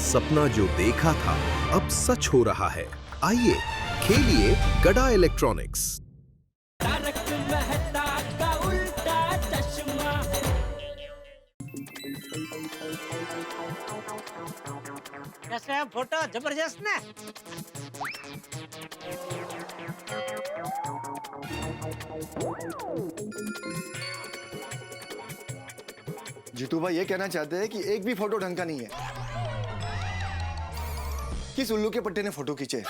सपना जो देखा था अब सच हो रहा है। आइए खेलिए गड़ा इलेक्ट्रॉनिक्स। तारक मेहता का उल्टा चश्मा। कैसे है फोटो? जबरदस्त ना। जीतू भाई ये कहना चाहते हैं कि एक भी फोटो ढंग का नहीं है। किस उल्लू के पट्टे ने फोटो खींचे?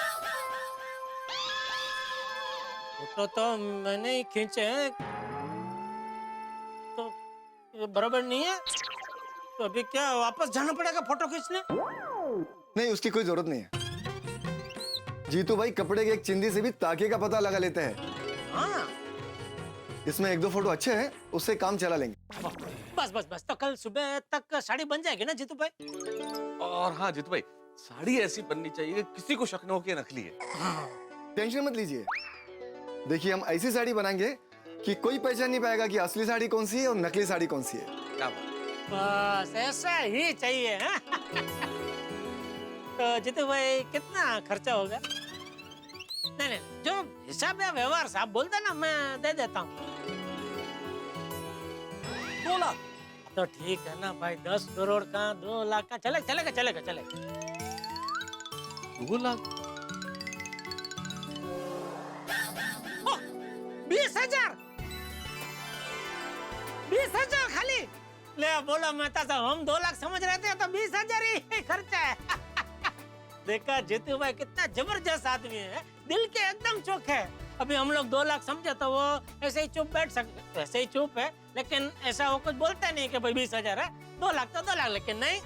फोटो तो मैंने ही खींचे हैं, तो ये बराबर नहीं है। तो अभी क्या वापस जाना पड़ेगा फोटो खींचने? नहीं, उसकी कोई जरूरत नहीं है। जीतू भाई कपड़े के एक चिंदी से भी ताके का पता लगा लेते हैं। हाँ, इसमें एक दो फोटो अच्छे हैं, उससे काम चला लेंगे। बस बस बस, तो कल सुबह तक साड़ी बन जाएगी ना जीतू भाई? और हाँ जीतू भाई, साड़ी ऐसी बननी चाहिए कि किसी को शक न हो कि नकली है। टेंशन मत लीजिए। देखिए हम ऐसी साड़ी बनाएंगे कि कोई पहचान नहीं पाएगा कि असली साड़ी कौन सी है और नकली साड़ी कौन सी है। क्या बात? बस ऐसा ही चाहिए। हाँ? तो जीतू भाई कितना खर्चा होगा? नहीं नहीं, जो हिसाब या व्यवहार साहब बोलते ना, मैं दे देता हूँ। 2 लाख तो ठीक है ना भाई। 10 करोड़ का 2 लाख का चलेगा चलेगा चलेगा चलेगा। 2 लाख? 20,000 20,000 खाली। ले बोलो मेहता साहब, हम 2 लाख समझ रहे थे, तो 20,000 ही खर्चा है। देखा जीतू भाई कितना जबरदस्त आदमी है, दिल के एकदम चौक है। अभी हम लोग 2 लाख समझे तो वो ऐसे ही चुप बैठ सकते, ऐसे ही चुप है, लेकिन ऐसा वो कुछ बोलता नहीं कि भाई 20,000 है। 2 लाख तो 2 लाख, लेकिन नहीं,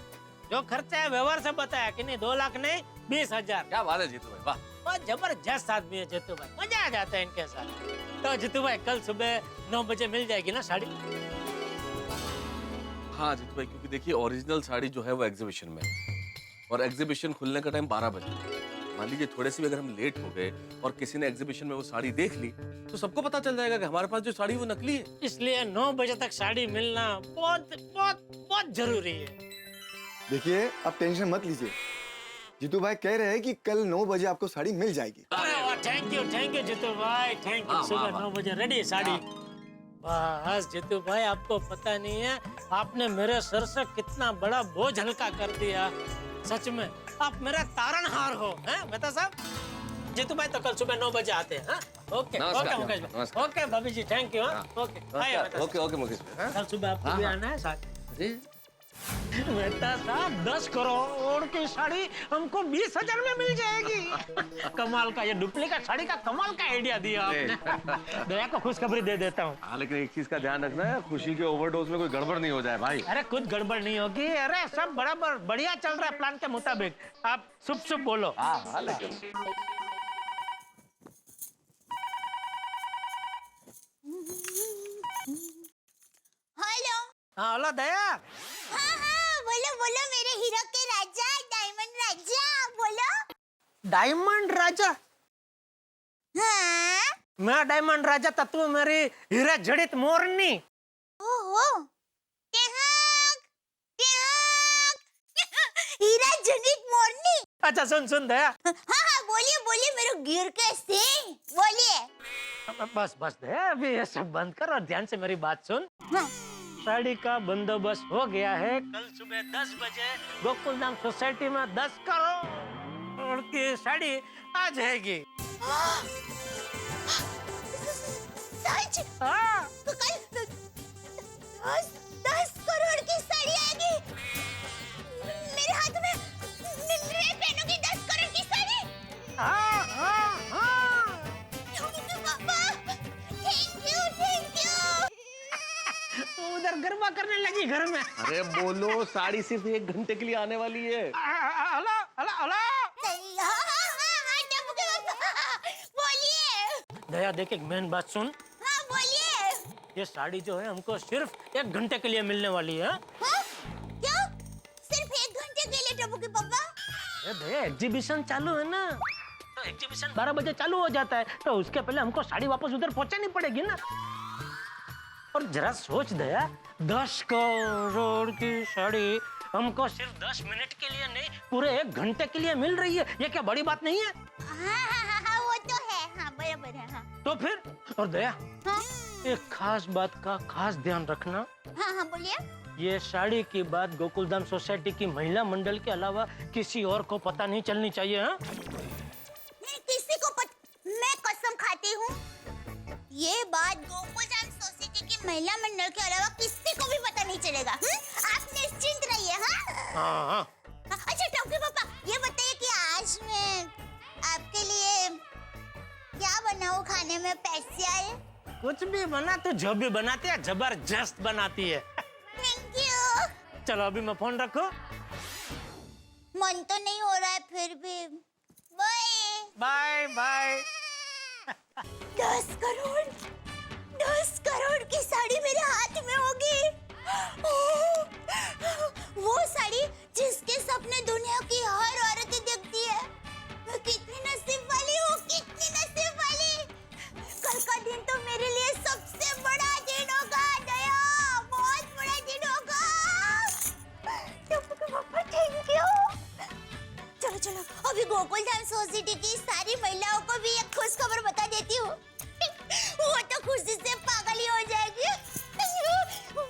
जो खर्चा है व्यवहार से बताया कि नहीं 2 लाख नहीं 20,000। क्या बात है जीतू भाई, वाह। बहुत जबरदस्त आदमी है जीतू भाई, मजा आ जाता है इनके साथ। तो जीतू भाई कल सुबह 9 बजे मिल जाएगी ना साड़ी? हाँ जीतू भाई, क्योंकि देखिए ओरिजिनल साड़ी जो है वो एग्जीबिशन में है और एग्जीबिशन खुलने का टाइम 12 बजे। मान लीजिए थोड़े से भी अगर हम लेट हो गए और किसी ने एग्जीबिशन में वो साड़ी देख ली तो सबको पता चल जाएगा कि हमारे पास जो साड़ी वो नकली है। इसलिए 9 बजे तक साड़ी मिलना बहुत बहुत बहुत जरूरी है। देखिए आप टेंशन मत लीजिए। जीतू भाई कह रहे हैं कि कल 9 बजे आपको साड़ी मिल जाएगी। अरे वाह, थैंक यू जीतू भाई, थैंक यू। सुबह 9 बजे रेडी है साड़ी। बस जीतू भाई, आपको पता नहीं है आपने मेरे सर से कितना बड़ा बोझ हल्का कर दिया। सच में आप मेरा तारणहार हो, हैं मेहता साहब? जीतू भाई तो कल सुबह 9 बजे आते हैं। हाँ? ओके ओके मुकेश भाई, ओके भाभी जी, thank you. Okay okay okay Mukesh भाई। कल सुबह आपको भी आना है साथ। मेहता साहब 10 करोड़ की साड़ी हमको 20,000 में मिल जाएगी। कमाल का, ये डुप्लीकेट साड़ी का कमाल का आइडिया दिया आपने। दया को खुशखबरी दे देता हूँ। हाँ, लेकिन एक चीज का ध्यान रखना है, खुशी के ओवरडोज में कोई गड़बड़ नहीं हो जाए भाई। अरे कुछ गड़बड़ नहीं होगी, अरे सब बराबर बढ़िया चल रहा है प्लान के मुताबिक। आप शुभ शुभ बोलो। हाँ लेकिन हेलो। हाँ हेलो दया। हाँ हाँ, बोलो बोलो मेरे हीरो के राजा, डायमंड राजा, बोलो। डायमंड राजा? हाँ। मैं डायमंड राजा तो तू मेरी हीरा जड़ित मोरनी। ओहो, टेहक, टेहक। हीरा जनित मोरनी। अच्छा सुन सुन दया। हाँ हाँ, बोलिए बोलिए मेरे गिर के सिंह, बोलिए। बस बस दया, अभी ये सब बंद कर और ध्यान से मेरी बात सुन। हाँ। साड़ी का बंदोबस्त हो गया है। कल सुबह 10 बजे गोकुलधाम सोसाइटी में 10 करोड़ की साड़ी आ जाएगी। सच? हाँ। तो कल 10 करोड़ की साड़ी आएगी मेरे हाथ में। मैं पहनूंगी 10 करोड़ की साड़ी। हाँ हाँ हाँ। पापा, थैंक यू थैंक यू। उधर गरबा करने लगी घर में। अरे बोलो, साड़ी सिर्फ 1 घंटे के लिए आने वाली है। Hello hello hello. बोलिए। दया देख, एक मेन बात सुन। हाँ बोलिए। ये साड़ी जो है हमको सिर्फ 1 घंटे के लिए मिलने वाली है। हाँ? क्या? सिर्फ 1 घंटे के लिए टप्पू के पापा? अरे दया, एग्जीबिशन चालू है ना, तो एग्जीबिशन 12 बजे चालू हो जाता है, तो उसके पहले हमको साड़ी वापस उधर पहुंचानी पड़ेगी ना। और जरा सोच दया, 10 करोड़ की साड़ी हमको सिर्फ 10 मिनट के लिए नहीं, पूरे 1 घंटे के लिए मिल रही है। ये क्या बड़ी बात नहीं है? हाँ, वो तो है। हाँ, बराबर है। हाँ, तो फिर और दया, हाँ, एक खास बात का खास ध्यान रखना। हाँ, बोलिए। ये साड़ी की बात गोकुलधाम सोसाइटी की महिला मंडल के अलावा किसी और को पता नहीं चलनी चाहिए। हाँ? नहीं, किसी को मैं कसम खाती हूँ, ये बात गोकुलधाम सोसाइटी की महिला मंडल के अलावा किसी को भी पता नहीं चलेगा। आप निश्चिंत रहिए। हाँ? अच्छा टॉफी पापा, ये बताइए कि आज मैं आपके लिए क्या बनाऊं खाने में? पैसे आए? कुछ भी बना तो जो भी बनाती है जबरदस्त बनाती है। Thank you. चलो अभी मैं फोन रखूं। मन तो नहीं हो रहा है फिर भी। Bye bye bye. 10 करोड़ की साड़ी मेरे हाथ में होगी। वो साड़ी जिसके सपने दुनिया की हर औरत देखती है। मैं कितनी नसीब वाली हूँ, कितनी नसीब वाली। कल का दिन तो मेरे लिए सबसे बड़ा दिन होगा दया, बहुत बड़ा दिन होगा। पापा थैंक यू। चलो चलो, अभी गोकुलधाम सोसाइटी की सारी महिलाओं को भी एक खुश खबर बता देती हूँ। वो तो खुशी से पागल ही हो जाएगी।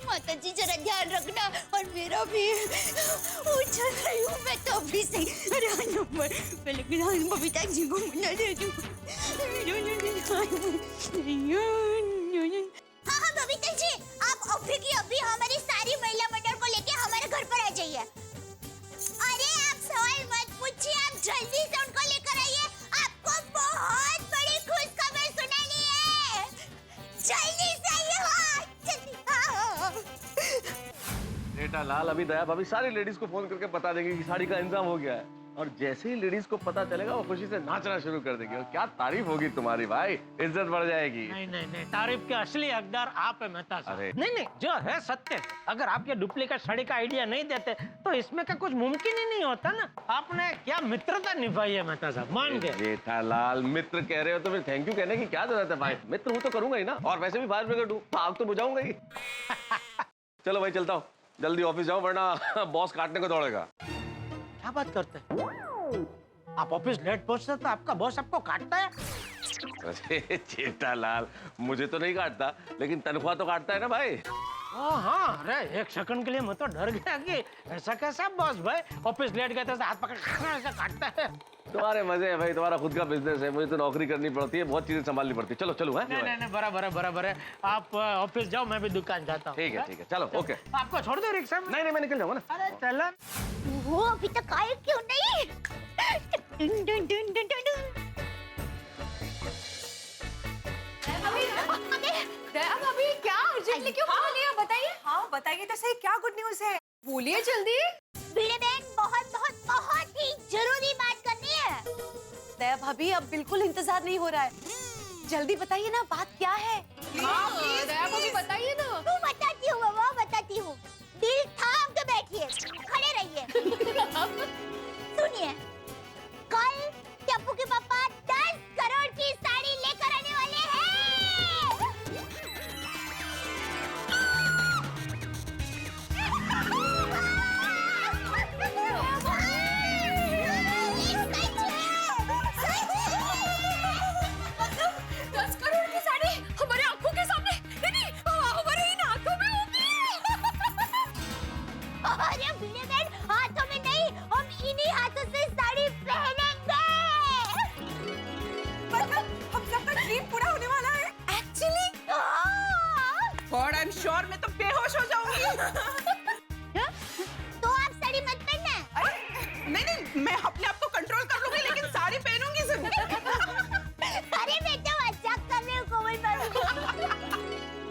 माता जी जरा ध्यान रखना, और मेरा भी। उछल रही हूँ मैं तो अभी से। अरे हाँ नंबर, पहले बबीता जी को मना देती हूँ। हाँ बबीता जी, आप अभी की अभी हमारी सारी महिला मंडल को लेके हमारे घर पर आ जाइए। अरे आप सवाल मत पूछिए, आप जल्दी से उनको लेकर आइए। आपको बहुत बड़ी खुशखबर सुनानी है। जल्दी से आइए। हाँ, जल्दी। हाँ। बेटा लाल, अभी दया भाभी सारी लेडीज को फोन करके बता देंगे कि साड़ी का इंतजाम हो गया है, और जैसे ही लेडीज को पता चलेगा वो खुशी से नाचना शुरू कर देंगे। और क्या तारीफ होगी तुम्हारी भाई, इज्जत बढ़ जाएगी। नहीं, तारीफ के असली हकदार आप है मेहता साहब। अरे। नहीं, जो है सत्य। अगर आप ये डुप्लीकेट साड़ी का आइडिया नहीं देते तो इसमें का कुछ मुमकिन ही नहीं होता ना। आपने क्या मित्रता निभाई है मेहता साहब, मान गए। बेटा लाल, मित्र कह रहे हो तो फिर थैंक यू कहने की क्या जरूरत है भाई। मित्र हूँ तो करूंगा ही ना, और वैसे भी फायर ब्रिगेड हूँ तो आग तो बुझाऊंगा ही। चलो भाई चलता हूँ, जल्दी ऑफिस जाओ वरना बॉस काटने को दौड़ेगा। क्या बात करते हैं? आप ऑफिस लेट पहुंचते तो आपका बॉस आपको काटता है? अरे जेठालाल, मुझे तो नहीं काटता, लेकिन तनख्वाह तो काटता है ना भाई। हाँ, अरे एक सेकंड के लिए मैं तो डर गया कि ऐसा कैसा बॉस भाई, ऑफिस लेट गए थे हाथ पकड़ ऐसा काटता है। तुम्हारे मजे है भाई, तुम्हारा खुद का बिजनेस है, मुझे तो नौकरी करनी पड़ती है, बहुत चीजें संभालनी पड़ती है। चलो चलो है। नहीं, बराबर है। आप ऑफिस जाओ, मैं भी दुकान जाता हूँ। ठीक है, चलो ओके। आपको छोड़ दो रिक्शा में? नहीं, मैं निकल जाऊंगा ना। अरे चलो। वो अभी तक आए क्यों नहीं? डुन डुन डुन डुन डुन। दया भाभी, क्या अर्जेंटली क्यों फोन लिया? बताइए। हाँ बताइए तो सही, क्या गुड न्यूज है? बोलिए जल्दी। भिड़े बहन, बहुत ही जरूरी बात करनी है। दया भाभी, अब बिल्कुल इंतजार नहीं हो रहा है, जल्दी बताइए ना, बात क्या है? हाँ प्लीज दया भाभी बताइए ना। तू बताती हूँ बाबा, बताती हूँ। दिल थाम के बैठिए, खड़े रहिए। सुनिए, कल टप्पू के पापा 10 करोड़ की साड़ी लेकर आने वाले हैं। अरे भिड़े बहन, हाथों में नहीं, हम इन्हीं हाथों से साड़ी पहनेंगे। मतलब हम सबका ड्रीम पूरा होने वाला है। Actually God I am sure मैं तो बेहोश हो जाऊंगी। तो आप साड़ी मत पहनना। नहीं, मैं अपने आप को कंट्रोल कर लूंगी, लेकिन साड़ी पहनूंगी जरूर। अरे बेटा मजाक कर रहे हो कोमल भाभी।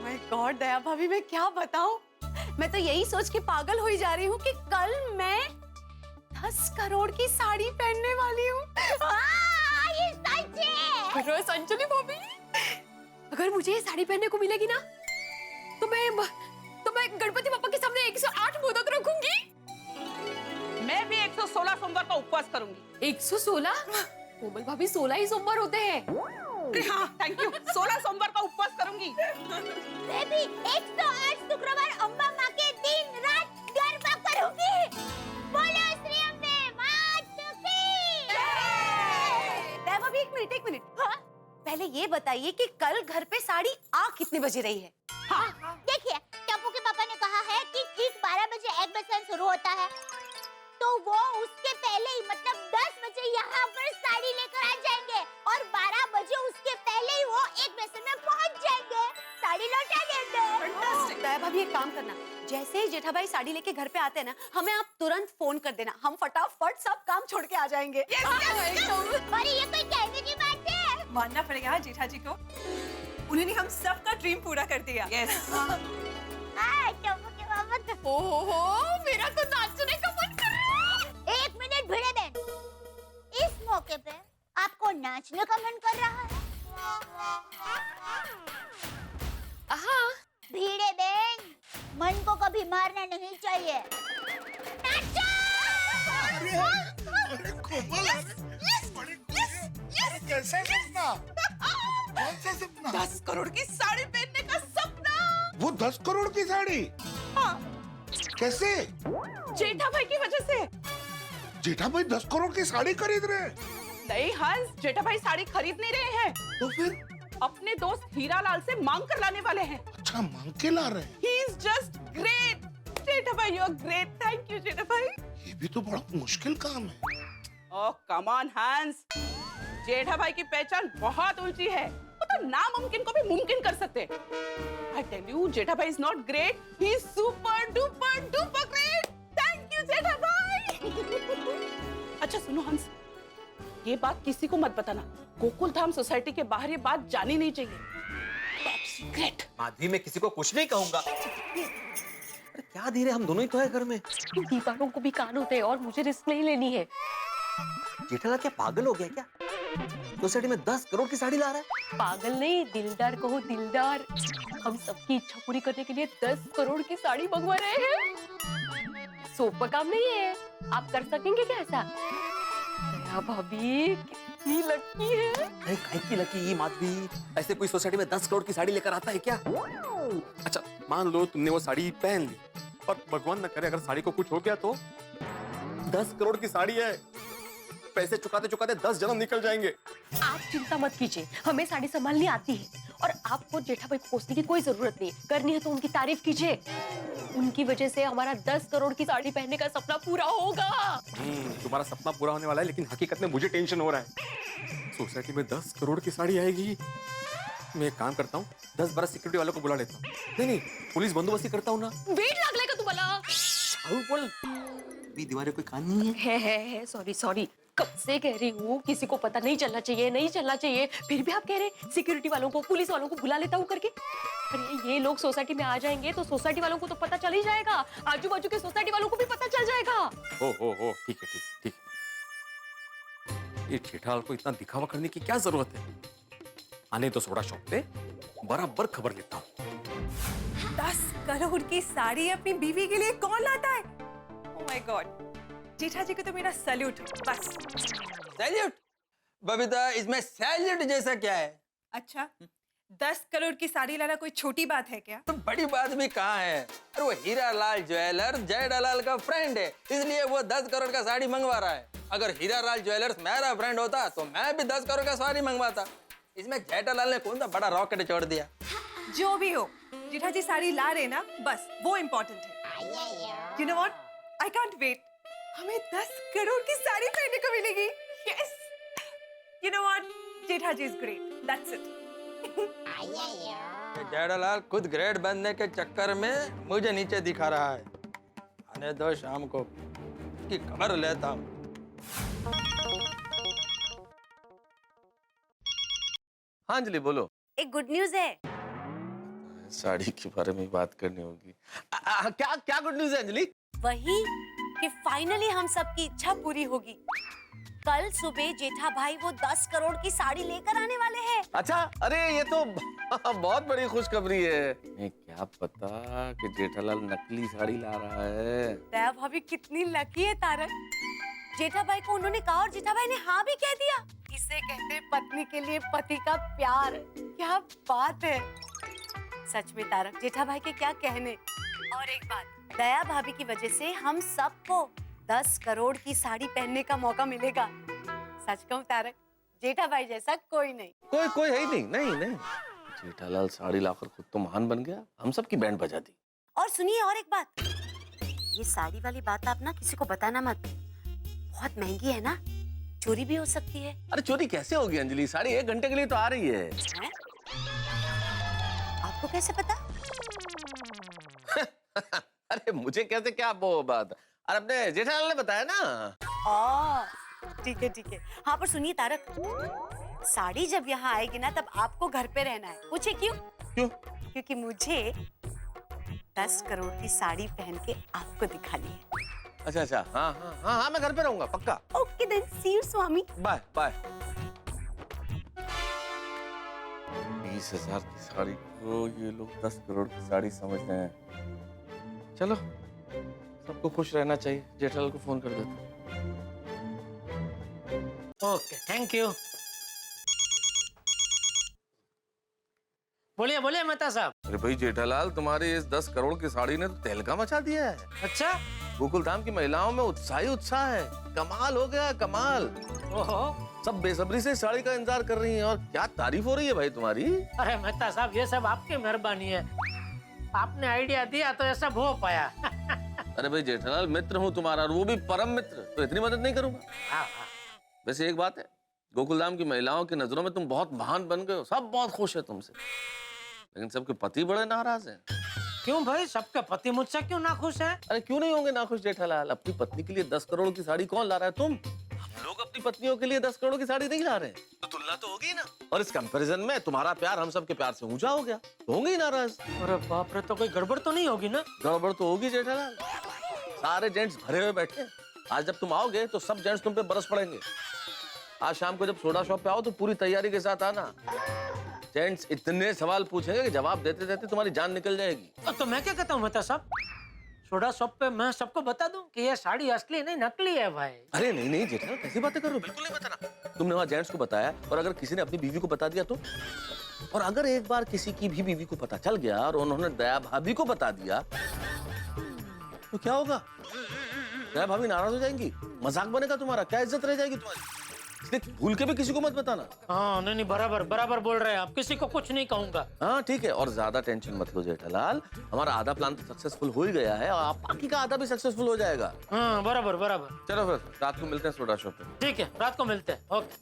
माय गॉड दया भाभी, मैं क्या बताऊं, मैं तो यही सोच के पागल हो जा रही हूँ कि कल मैं 10 करोड़ की साड़ी पहनने वाली हूँ। ये सच है। अंजलि भाभी, अगर मुझे ये साड़ी पहनने को मिलेगी ना तो मैं गणपति पापा के सामने 108 मोदक रखूंगी। मैं भी 116 सोमवार का उपवास करूंगी। 116? कोमल भाभी 16 ही सोमवार होते हैं। हाँ थैंक यू, 16 सोमवार का उपवास करूंगी। मैं भी 108 शुक्रवार अम्बा माँ के दिन रात गरबा करूंगी। पहले ये बताइए कि कल घर पे साड़ी आ कितने बजे रही है? देखिए, टप्पू के पापा ने कहा है कि ठीक 12 बजे एग बेसन शुरू होता है, तो वो उसके पहले ही मतलब 10 बजे यहाँ पर साड़ी लेकर आ जाएंगे और 12 बजे उसके पहले ही वो एग बेसन में पहुँच जाएंगे, साड़ी लौटा देंगे। दया भाभी एक काम करना, जैसे ही जेठा भाई साड़ी लेके घर पे आते हैं ना, हमें आप तुरंत फोन कर देना, हम फटाफट सब काम छोड़ के आ जाएंगे। अरे ये कोई कहने की बात है? मानना पड़ेगा जेठा जी को, उन्होंने हम सबका ड्रीम पूरा कर दिया। टप्पू के पापा तो ओहो, मेरा तो नाचने का मन कर रहा है। 1 मिनट भिड़े बहन, इस मौके पे आपको नाचने का मन कर रहा है? हाँ, भिड़े बहन, मन को कभी मारना नहीं चाहिए। नाचो! कैसे सपना? कौन सा सपना? 10 करोड़ की साड़ी पहनने का सपना। वो 10 करोड़ की साड़ी? हाँ, कैसे? जेठा भाई की वजह से। जेठा भाई 10 करोड़ की साड़ी खरीद रहे हैं? नहीं हंस, जेठा भाई साड़ी खरीद नहीं रहे हैं, तो फिर? अपने दोस्त हीरा लाल से मांग कर लाने वाले हैं। अच्छा, मांग के ला रहे हैं? He is just great. जेठा भाई, you are great. Thank you, जेठा भाई। ये भी तो बड़ा मुश्किल काम है। Oh, come on, हंस। जेठा भाई की पहचान बहुत ऊंची है, वो तो नामुमकिन को भी मुमकिन कर सकते। I tell you, जेठा भाई is not great. He is super duper duper great. Thank you, जेठा भाई। अच्छा सुनो हंस, ये बात किसी को मत बताना। गोकुल धाम सोसाइटी के बाहर ये बात जानी नहीं चाहिए। Top secret. माधवी, मैं किसी को कुछ नहीं कहूंगा। अरे क्या धीरे, हम दोनों ही तो है घर में। दीवारों को भी कान होते हैं और मुझे रिस्क नहीं लेनी है। जेठालाल क्या पागल हो गया क्या? सोसाइटी में 10 करोड़ की साड़ी ला रहा है? पागल नहीं, दिलदार कहो दिलदार। हम सबकी इच्छा पूरी करने के लिए 10 करोड़ की साड़ी मंगवा रहे हैं। सोप का काम नहीं है, आप कर सकेंगे क्या ऐसा? दया भाभी कितनी लकी है। अरे काहे की लकी माधवी, ऐसे कोई सोसाइटी में 10 करोड़ की साड़ी लेकर आता है क्या? अच्छा मान लो तुमने वो साड़ी पहन ली, और भगवान न करे अगर साड़ी को कुछ हो गया तो? 10 करोड़ की साड़ी है, पैसे चुकाते चुकाते 10 जन्म निकल जाएंगे। आप चिंता मत कीजिए, हमें साड़ी संभालनी आती है और आपको जेठा भाई को कोसने की कोई जरूरत नहीं। करनी है तो उनकी तारीफ कीजिए, उनकी वजह से हमारा 10 करोड़ की साड़ी पहनने का सपना पूरा होगा। तुम्हारा सपना पूरा होने वाला है, लेकिन हकीकत में मुझे टेंशन हो रहा है। सोसाइटी में 10 करोड़ की साड़ी आएगी। मैं एक काम करता हूँ, 10-12 सिक्योरिटी वालों को बुला लेता हूँ। नहीं, पुलिस बंदोबस्ती करता हूँ ना। वेट लागले का तुम्हाला? बोल, दीवारें कोई कान नहीं है। सॉरी, कब से कह रही हूँ किसी को पता नहीं चलना चाहिए, फिर भी आप कह रहे सिक्योरिटी वालों को, पुलिस वालों को बुला लेता हूँ करके। अरे ये लोग सोसाइटी में आ जाएंगे तो सोसाइटी वालों को तो पता चल ही जाएगा, आजू बाजू के सोसाइटी वालों को भी पता चल जाएगा। हो ठीक है। ये जेठालाल को इतना दिखावा करने की क्या जरूरत है? आने तो सोडा शॉप पे बराबर खबर लेता हूँ। 10 करोड़ की साड़ी अपनी बीवी के लिए कौन लाता है? ओह माय गॉड, जेठा जी को तो मेरा सैल्यूट। बस सैल्यूट? बबीता, इसमें सैल्यूट जैसा क्या है? अच्छा, 10 करोड़ की साड़ी लाना कोई छोटी बात है क्या? तो बड़ी बात भी कहाँ है? अरे वो हीरा लाल ज्वेलर जेठालाल का फ्रेंड है, इसलिए वो 10 करोड़ का साड़ी मंगवा रहा है। अगर हीरा लाल ज्वेलर्स मेरा फ्रेंड होता तो मैं भी 10 करोड़ का साड़ी मंगवाता। इसमें जेठालाल ने कौन सा बड़ा रॉकेट छोड़ दिया? जो भी हो, जेठा जी साड़ी ला रहे ना, बस वो इम्पोर्टेंट है। You know what? I can't wait. हमें 10 करोड़ की साड़ी पहनने को मिलेगी। Yes. You know what? Jetha ji is great. That's it. Jethalal खुद ग्रेट बनने के चक्कर में मुझे नीचे दिखा रहा है। आने दो, शाम को की खबर लेता हूँ। हाँ अंजलि बोलो। एक गुड न्यूज है। साड़ी के बारे में बात करनी होगी। क्या गुड न्यूज है अंजलि? वही कि फाइनली हम सबकी इच्छा पूरी होगी। कल सुबह जेठा भाई वो 10 करोड़ की साड़ी लेकर आने वाले हैं। अच्छा, अरे ये तो बहुत बड़ी खुशखबरी है। मैं क्या पता कि जेठालाल नकली साड़ी ला रहा है। दया भाभी कितनी लकी है तारक। जेठा भाई को उन्होंने कहा और जेठा भाई ने हाँ भी कह दिया। इसे कहते हैं पत्नी के लिए पति का प्यार। क्या बात है। सच में तारक, जेठा भाई के क्या कहने। और एक बात, दया भाभी की वजह से हम सबको 10 करोड़ की साड़ी पहनने का मौका मिलेगा। सच कहूं तारक, जेठा भाई जैसा कोई नहीं। कोई कोई है ही नहीं। नहीं नहीं, जेठालाल साड़ी लाकर खुद तो महान बन गया, हम सब की बैंड बजा दी। और सुनिए और एक बात, ये साड़ी वाली बात आप ना किसी को बताना मत, बहुत महंगी है ना, चोरी भी हो सकती है। अरे चोरी कैसे होगी अंजलि, साड़ी 1 घंटे के लिए तो आ रही है। हैं? आपको कैसे पता? अरे मुझे कैसे, क्या वो बात, अरे अपने जेठालाल ने बताया ना। ठीक है ठीक है। हाँ पर सुनिए तारक, साड़ी जब यहाँ आएगी ना तब आपको घर पे रहना है। पूछे क्यों? क्यों? क्योंकि मुझे 10 करोड़ की साड़ी पहन के आपको दिखानी है। अच्छा अच्छा, हाँ हाँ हाँ हाँ, मैं घर पे रहूंगा पक्का। Okay then, see you Swami. Bye bye. 20,000 की साड़ी को ये लोग 10 करोड़ की साड़ी समझ रहे हैं। चलो सबको खुश रहना चाहिए, जेठालाल को फोन कर देता। Okay, thank you. बोलिए बोलिए मेहता साहब। अरे भाई जेठालाल, तुम्हारी इस 10 करोड़ की साड़ी ने तो तहलका मचा दिया है। अच्छा, गोकुलधाम की महिलाओं में उत्साह ही उत्साह है, कमाल हो गया कमाल। ओहो, सब बेसब्री से साड़ी का इंतजार कर रही हैं और क्या तारीफ हो रही है भाई तुम्हारी। अरे मेहता साहब ये सब आपकी मेहरबानी है, आपने आइडिया दिया तो ये सब हो पाया। अरे भाई जेठालाल, मित्र हूँ तुम्हारा और वो भी परम मित्र, तो इतनी मदद नहीं करूंगा। हाँ हाँ। वैसे एक बात है, गोकुलधाम की महिलाओं की नजरों में तुम बहुत महान बन गए हो, सब बहुत खुश है तुमसे, लेकिन सबके पति बड़े नाराज हैं। क्यों भाई, सबके पति मुझसे क्यों ना खुश हैं? अरे क्यों नहीं होंगे नाखुश जेठालाल, अपनी पत्नी के लिए 10 करोड़ की साड़ी कौन ला रहा है? तुम। हम लोग अपनी पत्नियों के लिए 10 करोड़ की साड़ी नहीं ला रहे, तो तुलना तो होगी ना। और इस कंपैरिजन में तुम्हारा प्यार हम सब के प्यार से ऊंचा हो गया, तो होंगे ही नाराज। अरे बाप रे, तो कोई गड़बड़ तो नहीं होगी ना? गड़बड़ तो होगी जेठालाल, सारे जेंट्स भरे हुए बैठे। आज जब तुम आओगे तो सब जेंट्स तुम पे बरस पड़ेंगे। आज शाम को जब सोडा शॉप पे आओ तो पूरी तैयारी के साथ आना। जेंट्स इतने सवाल पूछेंगे कि जवाब देते देते तुम्हारी जान निकल जाएगी। तो मैं क्या कहता हूँ मेहता साहब, सोडा शॉप पे मैं सबको बता दूं कि ये साड़ी असली नहीं नकली है भाई। अरे नहीं नहीं जेठालाल, कैसी बातें कर रहे हो, बिल्कुल नहीं बताना। तुमने वहाँ जेंट्स को बताया, और अगर किसी ने अपनी बीवी को बता दिया तो? और अगर एक बार किसी की भी बीवी को पता चल गया और उन्होंने दया भाभी को बता दिया तो क्या होगा? दया भाभी नाराज हो जाएंगी, मजाक बनेगा तुम्हारा, क्या इज्जत रह जाएगी तुम्हारी। इसलिए भूल के भी किसी को मत बताना। हाँ नहीं नहीं, बराबर बराबर बोल रहे हैं आप, किसी को कुछ नहीं कहूंगा। हाँ ठीक है, और ज्यादा टेंशन मत लो जेठालाल, हमारा आधा प्लान तो सक्सेसफुल हो ही गया है, और बाकी का आधा भी सक्सेसफुल हो जाएगा। हाँ बराबर बराबर। चलो फिर रात को मिलते हैं सोडा शॉप पे। ठीक है, रात को मिलते हैं। ओके।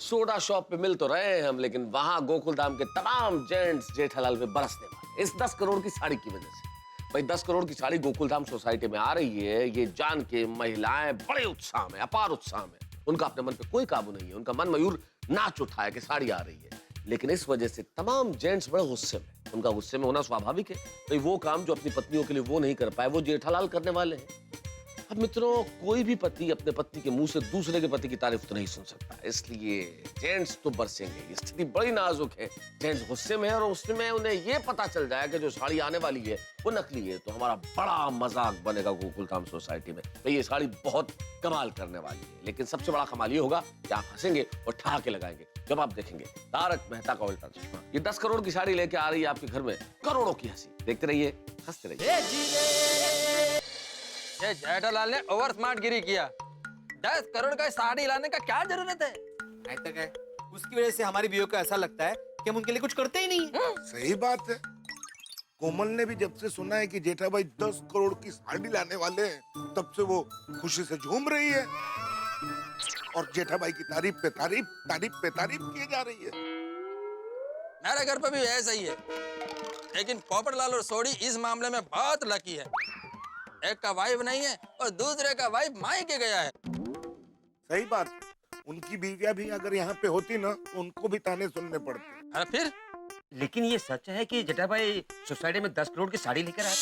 सोडा शॉप पे मिल तो रहे हैं हम, लेकिन वहां गोकुलधाम के तमाम जेंट्स जेठालाल पे बरसने वाले इस 10 करोड़ की साड़ी की वजह से। भाई 10 करोड़ की साड़ी गोकुलधाम सोसाइटी में आ रही है, ये जान के महिलाएं बड़े उत्साह में, अपार उत्साह में, उनका अपने मन पे कोई काबू नहीं है, उनका मन मयूर नाच उठा है कि साड़ी आ रही है। लेकिन इस वजह से तमाम जेंट्स बड़े गुस्से में, उनका गुस्से में होना स्वाभाविक है। भाई वो काम जो अपनी पत्नियों के लिए वो नहीं कर पाए, वो जेठालाल करने वाले हैं। अब मित्रों, कोई भी पति अपने पत्नी के मुंह से दूसरे के पति की तारीफ तो नहीं सुन सकता, इसलिए जेंट्स तो बरसेंगे। ये स्थिति बड़ी नाजुक है, जेंट्स गुस्से में है, और उसमें उन्हें ये पता चल जाए कि जो साड़ी आने वाली है वो नकली है, तो हमारा बड़ा मजाक बनेगा गोकुलधाम सोसाइटी में। तो ये साड़ी बहुत कमाल करने वाली है, लेकिन सबसे बड़ा कमाल ये होगा कि आप हंसेंगे और ठहाके लगाएंगे जब आप देखेंगे तारक मेहता का उल्टा चश्मा। ये 10 करोड़ की साड़ी लेके आ रही है आपके घर में, करोड़ों की हंसी। देखते रहिए, हंसते रहिए। ये जेठालाल ने ओवर स्मार्ट गिरी किया। 10 करोड़ का साड़ी लाने का क्या जरूरत है? नहीं तो क्या, उसकी वजह से हमारी बीवियों को ऐसा लगता है कि हम उनके लिए कुछ करते ही नहीं है। सही बात है। कोमल ने भी जब से सुना है कि जेठा भाई 10 करोड़ की साड़ी लाने वाले हैं, तब से वो खुशी से झूम रही है, और जेठा भाई की तारीफ पे तारीफ, तारीफ पे तारीफ किए जा रही है। मेरे घर पे भी ऐसा ही है, लेकिन पोपटलाल और सोडी इस मामले में बहुत लकी है। एक का वाइफ नहीं है और दूसरे का वाइफ मायके गया है। सही बात। उनकी बीवियां भी अगर यहाँ पे होती ना, तो उनको भी ताने सुनने पड़ते। अरे फिर? लेकिन ये सच है कि जेठा भाई सोसाइटी में 10 करोड़ की साड़ी लेकर आए?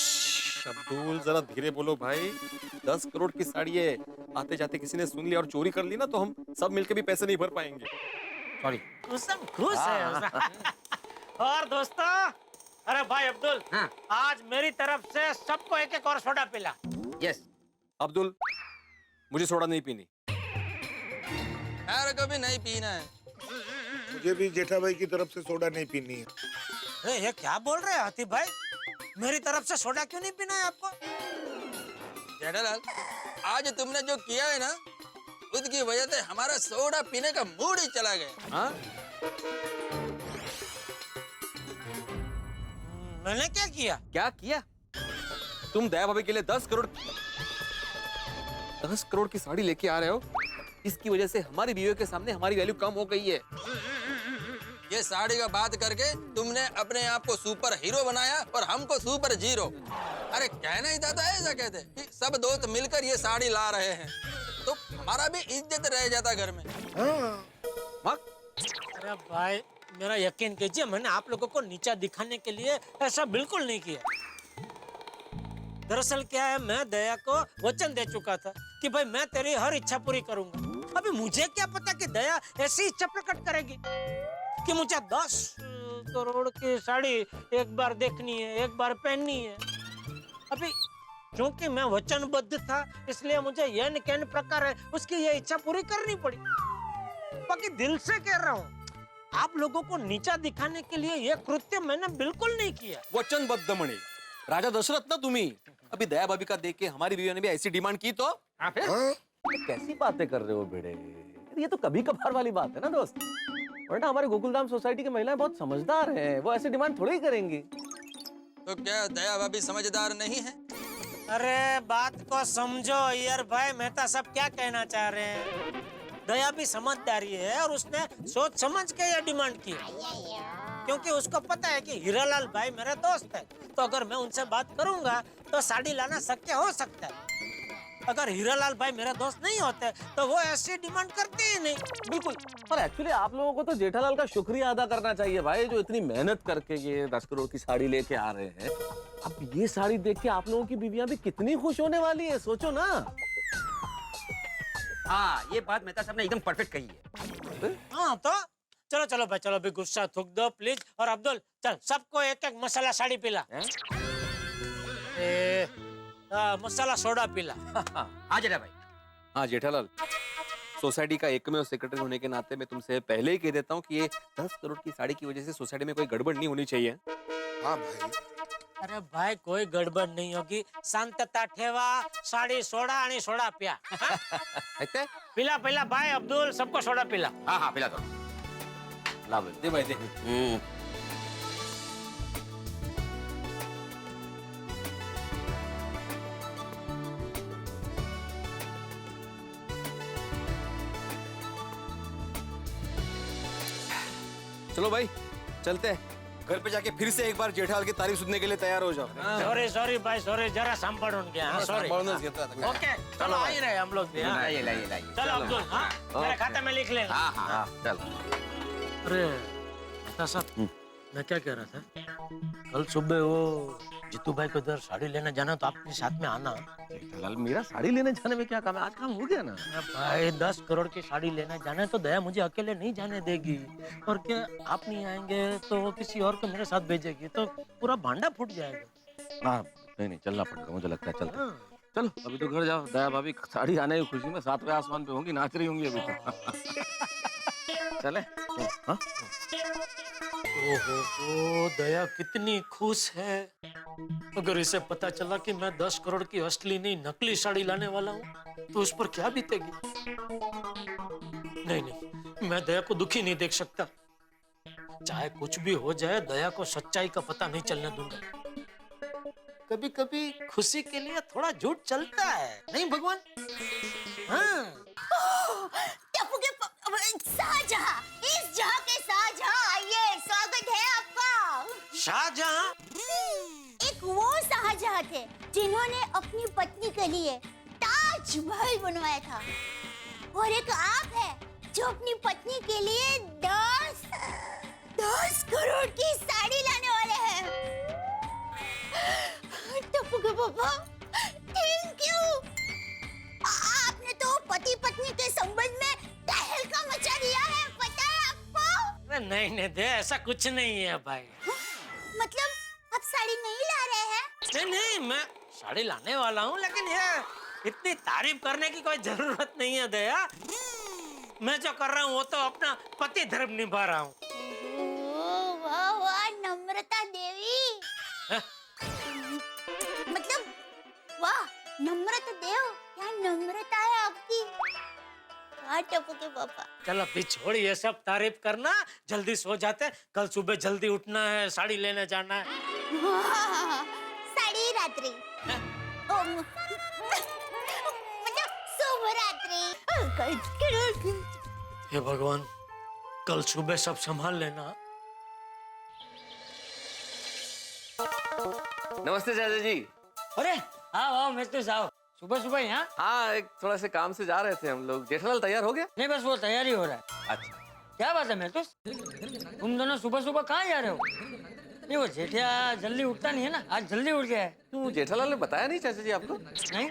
अब्दुल जरा धीरे बोलो भाई, 10 करोड़ की साड़ी है, आते जाते किसी ने सुन लिया और चोरी कर ली ना, तो हम सब मिलके भी पैसे नहीं भर पाएंगे। सॉरी। खुश है। और दोस्तों, अरे भाई अब्दुल, हाँ। आज मेरी तरफ से सबको एक एक और सोडा पिला। यस। अब्दुल, मुझे सोडा नहीं पीनी। मेरे को भी नहीं पीना है। मुझे भी जेठा भाई की तरफ से सोडा नहीं पीनी है। अरे ये क्या बोल रहे हैं आतिफ भाई, मेरी तरफ से सोडा क्यों नहीं पीना है आपको? जेठालाल, आज तुमने जो किया है ना, खुद की वजह से हमारा सोडा पीने का मूड ही चला गया। हाँ? मैंने क्या किया? क्या किया? तुम दया भाभी के लिए 10 करोड़ की साड़ी लेके आ रहे हो। इसकी वजह से हमारी बीवियों के सामने हमारी वैल्यू कम हो गई है। ये साड़ी का बात करके तुमने अपने आप को सुपर हीरो बनाया और हमको सुपर जीरो। अरे कहना ही था ऐसा कहते कि सब दोस्त मिलकर ये साड़ी ला रहे हैं तो हमारा भी इज्जत रह जाता घर में। अरे भाई मेरा यकीन कीजिए, मैंने आप लोगों को नीचा दिखाने के लिए ऐसा बिल्कुल नहीं किया। दरअसल क्या है, मैं दया को वचन दे चुका था कि भाई मैं तेरी हर इच्छा पूरी करूंगा। अभी मुझे क्या पता कि दया ऐसी इच्छा प्रकट करेगी कि मुझे 10 करोड़ की साड़ी एक बार देखनी है, एक बार पहननी है। अभी क्योंकि मैं वचनबद्ध था इसलिए मुझे यह कहने प्रकार है उसकी ये इच्छा पूरी करनी पड़ी। बाकी दिल से कह रहा हूँ, आप लोगों को नीचा दिखाने के लिए ये कृत्य मैंने बिल्कुल नहीं किया। वचनबद्ध म्हणे राजा दशरथ ना तुम्ही। अभी दया भाभी का देख के हमारी बीवियों ने भी ऐसी डिमांड की तो कैसी बातें कर रहे हो भिड़े? ये तो कभी कभार वाली बात है ना दोस्त। वरना हमारे गोकुलधाम सोसाइटी की महिलाएं बहुत समझदार हैं, वो ऐसे डिमांड थोड़ी ही करेंगी। तो क्या दया भाभी समझदार नहीं है? अरे बात को समझो यार भाई, मेहता सब क्या कहना चाह रहे हैं। दया भी समझदारी है और उसने सोच समझ के ये डिमांड की, क्योंकि उसको पता है कि हीरालाल भाई मेरे दोस्त है, तो अगर मैं उनसे बात करूंगा तो साड़ी लाना शक्य हो सकता है। अगर हीरालाल भाई मेरे दोस्त नहीं होते तो वो ऐसी डिमांड करते ही नहीं। बिल्कुल। पर एक्चुअली आप लोगों को तो जेठालाल का शुक्रिया अदा करना चाहिए भाई, जो इतनी मेहनत करके ये 10 करोड़ की साड़ी लेके आ रहे हैं। अब ये साड़ी देख के आप लोगों की बीवियां भी कितनी खुश होने वाली है, सोचो ना। हाँ, ये बात मेहता साहब ने एकदम परफेक्ट कही है। हाँ तो चलो चलो भाई, चलो अभी गुस्सा थूक दो प्लीज। और अब्दुल चल सबको एक एक मसाला साड़ी पिला, मसाला सोडा पिला। हाँ जेठा भाई। हाँ जेठालाल, सोसाइटी का एकमेव सेक्रेटरी होने के नाते मैं तुमसे पहले ही कह देता हूँ कि ये 10 करोड़ की साड़ी की वजह से सोसाइटी में कोई गड़बड़ नहीं होनी चाहिए। हाँ भाई। अरे भाई कोई गड़बड़ नहीं होगी, शांतता ठेवा, साड़ी सोडा आणि सोडा पिया। पिला पिला भाई अब्दुल, सबको सोडा पिला। हाँ हाँ पिला दो। ला दे भाई दे। चलो भाई चलते हैं, घर पे जाके फिर से एक बार जेठालाल की तारीफ सुनने के लिए तैयार हो जाओ। सॉरी सॉरी भाई सॉरी, जरा सांभळून घ्या। सॉरी। ओके चलो आ ही रहे हम लोग भी। लाइए लाइए लाइए। चलो अब्दुल, हाँ मेरे खाते में लिख लेना। हाँ हाँ चल। अरे बता साहब, मैं क्या कह रहा था, कल सुबह वो जीतू भाई को इधर साड़ी लेने जाना तो आपके साथ में आना। जेठालाल मेरा साड़ी लेने जाने में क्या काम है, आज काम हो गया ना। भाई 10 करोड़ की साड़ी लेने जाना है तो दया मुझे अकेले नहीं जाने देगी, और क्या आप नहीं आएंगे तो वो किसी और को मेरे साथ भेजेगी तो पूरा भांडा फूट जाएगा। हाँ नहीं चलना पड़ेगा, मुझे लगता है चलते। चलो अभी तो घर जाओ, दया भाभी साड़ी आने की खुशी में 7वें आसमान पे होंगी, नाच रही होंगी अभी तो। चले हाँ? ओहो दया कितनी खुश है। अगर इसे पता चला कि मैं 10 करोड़ की असली नहीं नकली साड़ी लाने वाला हूँ तो उस पर क्या बीतेगी। नहीं नहीं, मैं दया को दुखी नहीं देख सकता। चाहे कुछ भी हो जाए, दया को सच्चाई का पता नहीं चलने दूंगा। कभी कभी खुशी के लिए थोड़ा झूठ चलता है, नहीं भगवान? हाँ टप्पू के शाहजहां, इस जहां के शाहजहां, आइए स्वागत है आपका। शाहजहां? एक वो शाहजहां थे जिन्होंने अपनी पत्नी के लिए ताजमहल बनवाया था, और एक आप है जो अपनी पत्नी के लिए 10 करोड़ की साड़ी लाने वाले हैं। टप्पू के पापा थैंक यू, आपने तो पति पत्नी के संबंध में तहलका मचा दिया है, पता है आपको? नहीं नहीं दे, ऐसा कुछ नहीं है भाई। मतलब आप साड़ी नहीं ला रहे हैं? नहीं नहीं, मैं साड़ी लाने वाला हूँ, लेकिन ये इतनी तारीफ करने की कोई जरूरत नहीं है दया। मैं जो कर रहा हूँ वो तो अपना पति धर्म निभा रहा हूँ। वाह वाह नम्रता देवी। मतलब वाह नम्रता देव, क्या नम्रता है आपकी। टप्पू के पापा। चल अभी छोड़ ये सब तारीफ करना, जल्दी सो जाते, कल सुबह जल्दी उठना है, साड़ी लेने जाना है। साड़ी रात्रि मतलब शुभ रात्रि। हे भगवान, कल सुबह सब संभाल लेना। नमस्ते चाचा जी। अरे आओ मैं तो आओ, सुबह सुबह यहाँ। हाँ, एक थोड़ा से काम से जा रहे थे हम लोग। जेठालाल तैयार हो गया? नहीं, बस वो तैयारी हो रहा है। अच्छा, क्या बात है मैं तो, तुम दोनों सुबह सुबह कहाँ जा रहे हो? नहीं, वो जेठिया जल्दी उठता नहीं है ना, आज जल्दी उठ गया है। क्यों, जेठालाल ने बताया नहीं चाचा जी आपको? नहीं।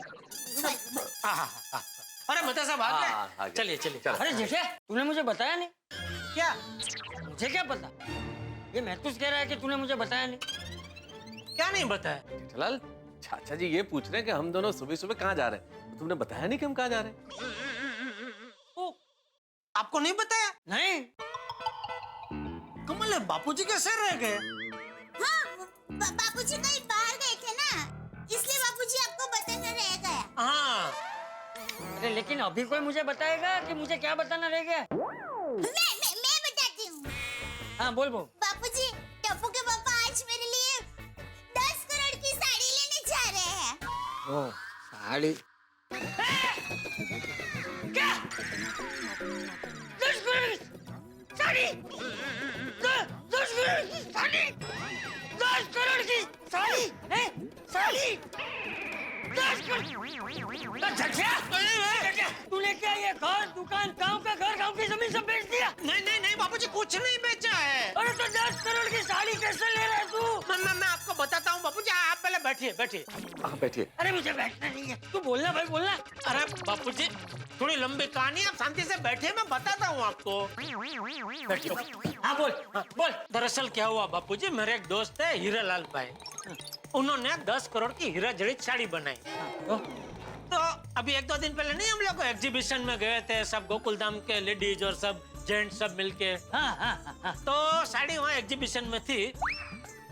अरे बता साहब आ गए। चलिए चलिए। अरे जेठिया, तूने मुझे बताया नहीं। क्या? मुझे क्या पता, ये महतूस कह रहा है कि तूने मुझे बताया नहीं। क्या नहीं बताया? जेठालाल, चाचा जी ये पूछ रहे हैं कि हम दोनों सुबह सुबह कहाँ जा रहे हैं, तो तुमने बताया नहीं कि हम कहाँ जा रहे हैं। आपको नहीं बताया? नहीं। कमल, बापूजी कैसे रह गए? हाँ, बापूजी कहीं बाहर गए थे ना, इसलिए बापूजी आपको बताना रह गया। हाँ। अरे लेकिन अभी कोई मुझे बताएगा कि मुझे क्या बताना रह गया? मैं बताती हूँ। हाँ बोल बोल। बापूजी, टप्पू के पापा आज मेरे लिए 10 करोड़ की साड़ी लेने जा रहे हैं। ओह, साड़ी? क्या? 10 करोड़ की साड़ी? 10 करोड़ की साड़ी? 10 करोड़ की साड़ी? हैं? साड़ी? 10 करोड़? तूने क्या ये घर, दुकान, गांव का घर, गांव की जमीन सब बेच दिया? नहीं नहीं नहीं बापूजी, कुछ नहीं बेचा है। अरे तो 10 करोड़ की साड़ी कैसे ले रहा है तू? मैं आपको बताता हूँ बापूजी, आप पहले बैठिए बैठिए। हाँ बैठिए। अरे मुझे बैठना नहीं है, तू बोलना भाई बोलना। अरे बापूजी, थोड़ी लंबी कहानी, आप शांति से बैठिए, मैं बताता हूँ आपको। बैठिए। हाँ बोल बोल। दरअसल क्या हुआ बापूजी, मेरे एक दोस्त है हीरालाल भाई, उन्होंने 10 करोड़ की हीरा जड़ित साड़ी बनाई। तो अभी 1-2 दिन पहले नहीं हम लोग एग्जीबिशन में गए थे, सब गोकुलधाम के लेडीज और सब जेंट्स सब मिलके। तो साड़ी वहाँ एग्जीबिशन में थी,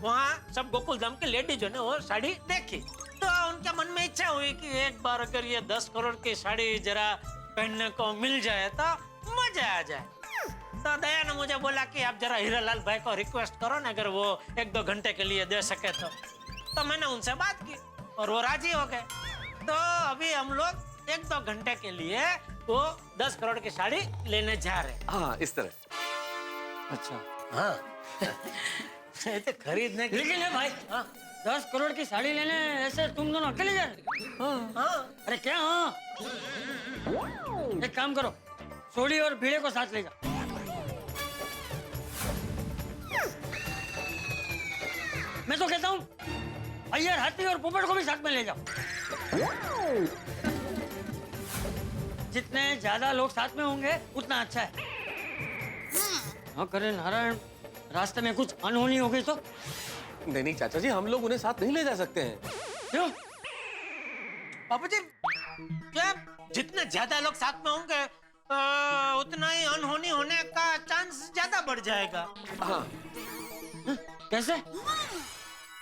वहाँ सब गोकुलधाम के लेडीजों ने वो साड़ी देखी, तो उनके मन में इच्छा हुई कि एक बार अगर ये 10 करोड़ की साड़ी जरा पहनने को मिल जाए तो मजा आ जाए। तो दया ने मुझे बोला कि आप जरा हीरालाल भाई को रिक्वेस्ट करो ना, अगर वो 1-2 घंटे के लिए दे सके तो मैंने उनसे बात की और वो राजी हो गए। तो अभी हम लोग 1-2 घंटे के लिए वो 10 करोड़ की साड़ी लेने जा रहे हैं। हाँ, इस तरह। अच्छा। हाँ। तो खरीदने के लेकिन है भाई, 10 करोड़ की साड़ी लेने ऐसे तुम दोनों अकेले जा रहे? हाँ। अरे क्या? हाँ, एक काम करो, सोडी और भीड़े को साथ ले जाओ। मैं तो कहता हूँ अय्यर, हाथी और पोपट को भी साथ में ले जाओ। जितने ज्यादा लोग साथ में होंगे उतना अच्छा है। हाँ करे नारायण, रास्ते में कुछ अनहोनी हो गई तो? नहीं नहीं चाचा जी, हम लोग उन्हें साथ नहीं ले जा सकते हैं। क्यों? बापूजी, क्या जितने ज्यादा लोग साथ में होंगे उतना ही अनहोनी होने का चांस ज्यादा बढ़ जाएगा। हाँ। कैसे?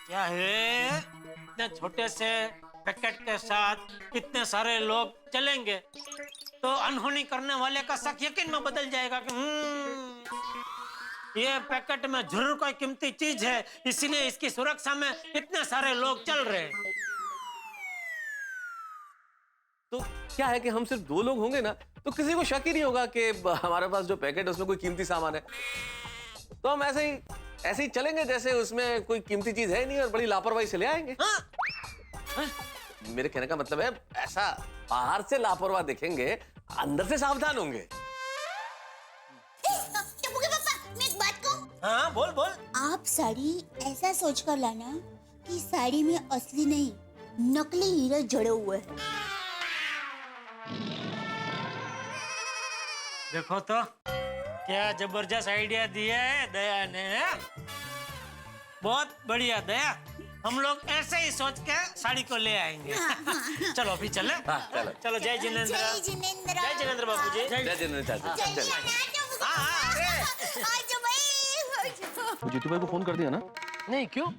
क्या है, इतने छोटे से पैकेट के साथ इतने सारे लोग चलेंगे तो अनहोनी करने वाले का शक यकीन में बदल जाएगा कि ये पैकेट में जरूर कोई कीमती चीज है, इसीलिए इसकी सुरक्षा में इतने सारे लोग चल रहे हैं। तो क्या है कि हम सिर्फ 2 लोग होंगे ना, तो किसी को शक ही नहीं होगा कि हमारे पास जो पैकेट है उसमें कोई कीमती सामान है। तो हम ऐसे ही चलेंगे जैसे उसमें कोई कीमती चीज है नहीं और बड़ी लापरवाही से ले आएंगे। हाँ? मेरे कहने का मतलब है, ऐसा बाहर से लापरवाह दिखेंगे, अंदर से सावधान होंगे। टप्पू के पापा, मैं एक बात कहूं? हाँ बोल बोल। आप साड़ी ऐसा सोच कर लाना कि साड़ी में असली नहीं नकली हीरे जड़े हुए हैं। देखो तो क्या जबरदस्त आइडिया दिया है दया ने। बहुत बढ़िया दया, हम लोग ऐसे ही सोच के साड़ी को ले आएंगे। चलो अभी चले। चलो चलो। जय जिनेंद्र। जय जिनेंद्र। जय जिनेंद्र बाबूजी। जय जिनेंद्र चाचा। जीतू भाई को फोन कर दिया ना? नहीं, क्यों?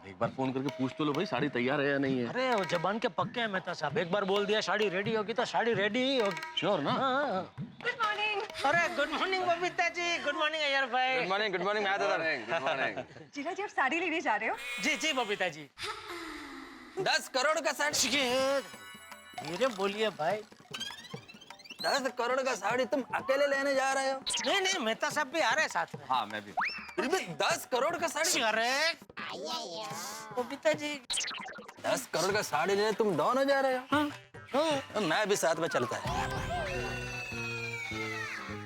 एक बार फोन करके पूछ तो लो भाई, साड़ी तैयार है या नहीं है। अरे वो जबान के पक्के हैं मेहता साहब, एक बार बोल दिया साड़ी रेडी होगी तो साड़ी रेडी ही होगी। श्योर ना? हाँ। Good morning. अरे good morning Babita ji, good morning Iyer भाई। गुड मॉर्निंग मैं आता था। Good morning. जीजा जी आप साड़ी लेने जा रहे हो? जी जी बबीता जी। 10 करोड़ का साड़ी। धीरे बोलिए भाई। 10 करोड़ का साड़ी तुम अकेले लेने जा रहे हो? नहीं नहीं, मेहता साहब भी आ रहे हैं साथ में। हाँ मैं भी। फिर भी 10 करोड़ का साड़ी। अरे बबीता जी, 10 करोड़ का साड़ी लेने तुम दोनों जा रहे हो? हाँ। मैं भी साथ में चलता है।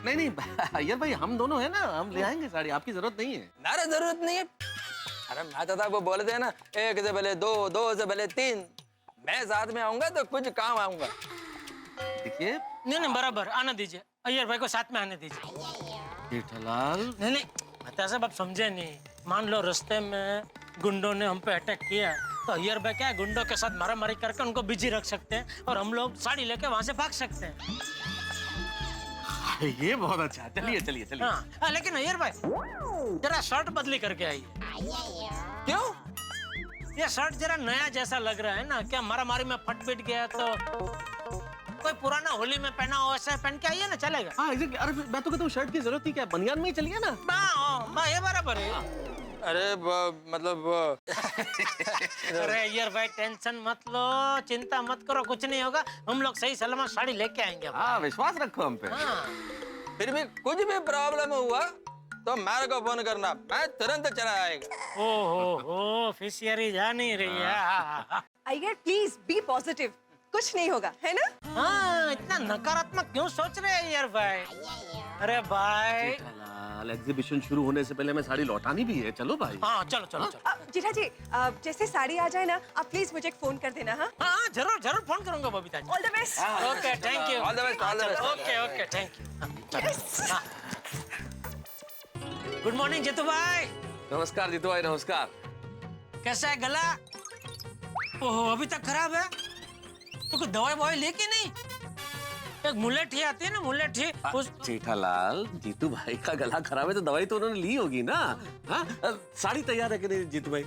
नहीं अय्यर भाई, हम दोनों है ना, हम ले आएंगे साड़ी, आपकी जरूरत नहीं है। नारे जरूरत नहीं है। अरे मैं था वो बोले थे ना, 1 से भले 2, 2 से भले 3। मैं साथ में आऊंगा तो कुछ काम आऊंगा। देखिए नहीं बराबर, आने दीजिए अय्यर भाई को, साथ में आने दीजिए। जेठालाल। नहीं मेहता साहब आप समझे नहीं। मान लो रास्ते में गुंडों ने हम पे अटैक किया तो अय्यर भाई क्या है, गुंडों के साथ मारामारी करके उनको बिजी रख सकते हैं और हम लोग साड़ी लेके वहां से भाग सकते हैं। ये बहुत अच्छा, चलिए चलिए चलिए। हाँ, लेकिन अय्यर भाई जरा शर्ट बदली करके आइए। क्यों? ये शर्ट जरा नया जैसा लग रहा है ना, क्या मारामारी में फट पिट गया तो कोई पुराना होली में पहना हो वैसा पहन के आइए ना, चलेगा। हाँ एग्जैक्टली। अरे मैं तो कहता हूँ शर्ट की जरूरत ही क्या है, बनियान में ही चलिए ना। ये बराबर है। अरे मतलब अरे अय्यर भाई टेंशन मत लो, चिंता मत करो, कुछ नहीं होगा। हम लोग सही सलामत साड़ी लेके आएंगे। हाँ विश्वास रखो हम पे। हाँ। फिर भी कुछ भी प्रॉब्लम हुआ तो मेरे को फोन करना, मैं तुरंत चला आएगा। ओहो फिशियरी जा नहीं रही है। अय्यर प्लीज बी पॉजिटिव, कुछ नहीं होगा, है ना? हाँ, इतना नकारात्मक क्यों सोच रहे हैं अय्यर भाई? अरे भाई एग्जीबिशन शुरू होने से पहले मैं साड़ी लौटानी भी है, चलो भाई। हाँ चलो चलो चलो। जीजा जी जैसे साड़ी आ जाए ना, आप प्लीज मुझे एक फोन कर देना। हाँ हाँ जरूर जरूर फोन करूंगा Babita ji. All the best. Okay thank you. All the best, all the best. Okay okay thank you. Good morning Jeetu भाई। नमस्कार जीतू भाई, नमस्कार। कैसा है गला? ओहो अभी तक खराब है तो कोई दवाई ववाई लेके नहीं? एक मुलेठी आती है ना, मुलेठी उस। जेठालाल, जीतू भाई का गला खराब है तो दवाई तो उन्होंने ली होगी ना। हाँ साड़ी तैयार है कि नहीं जीतू भाई?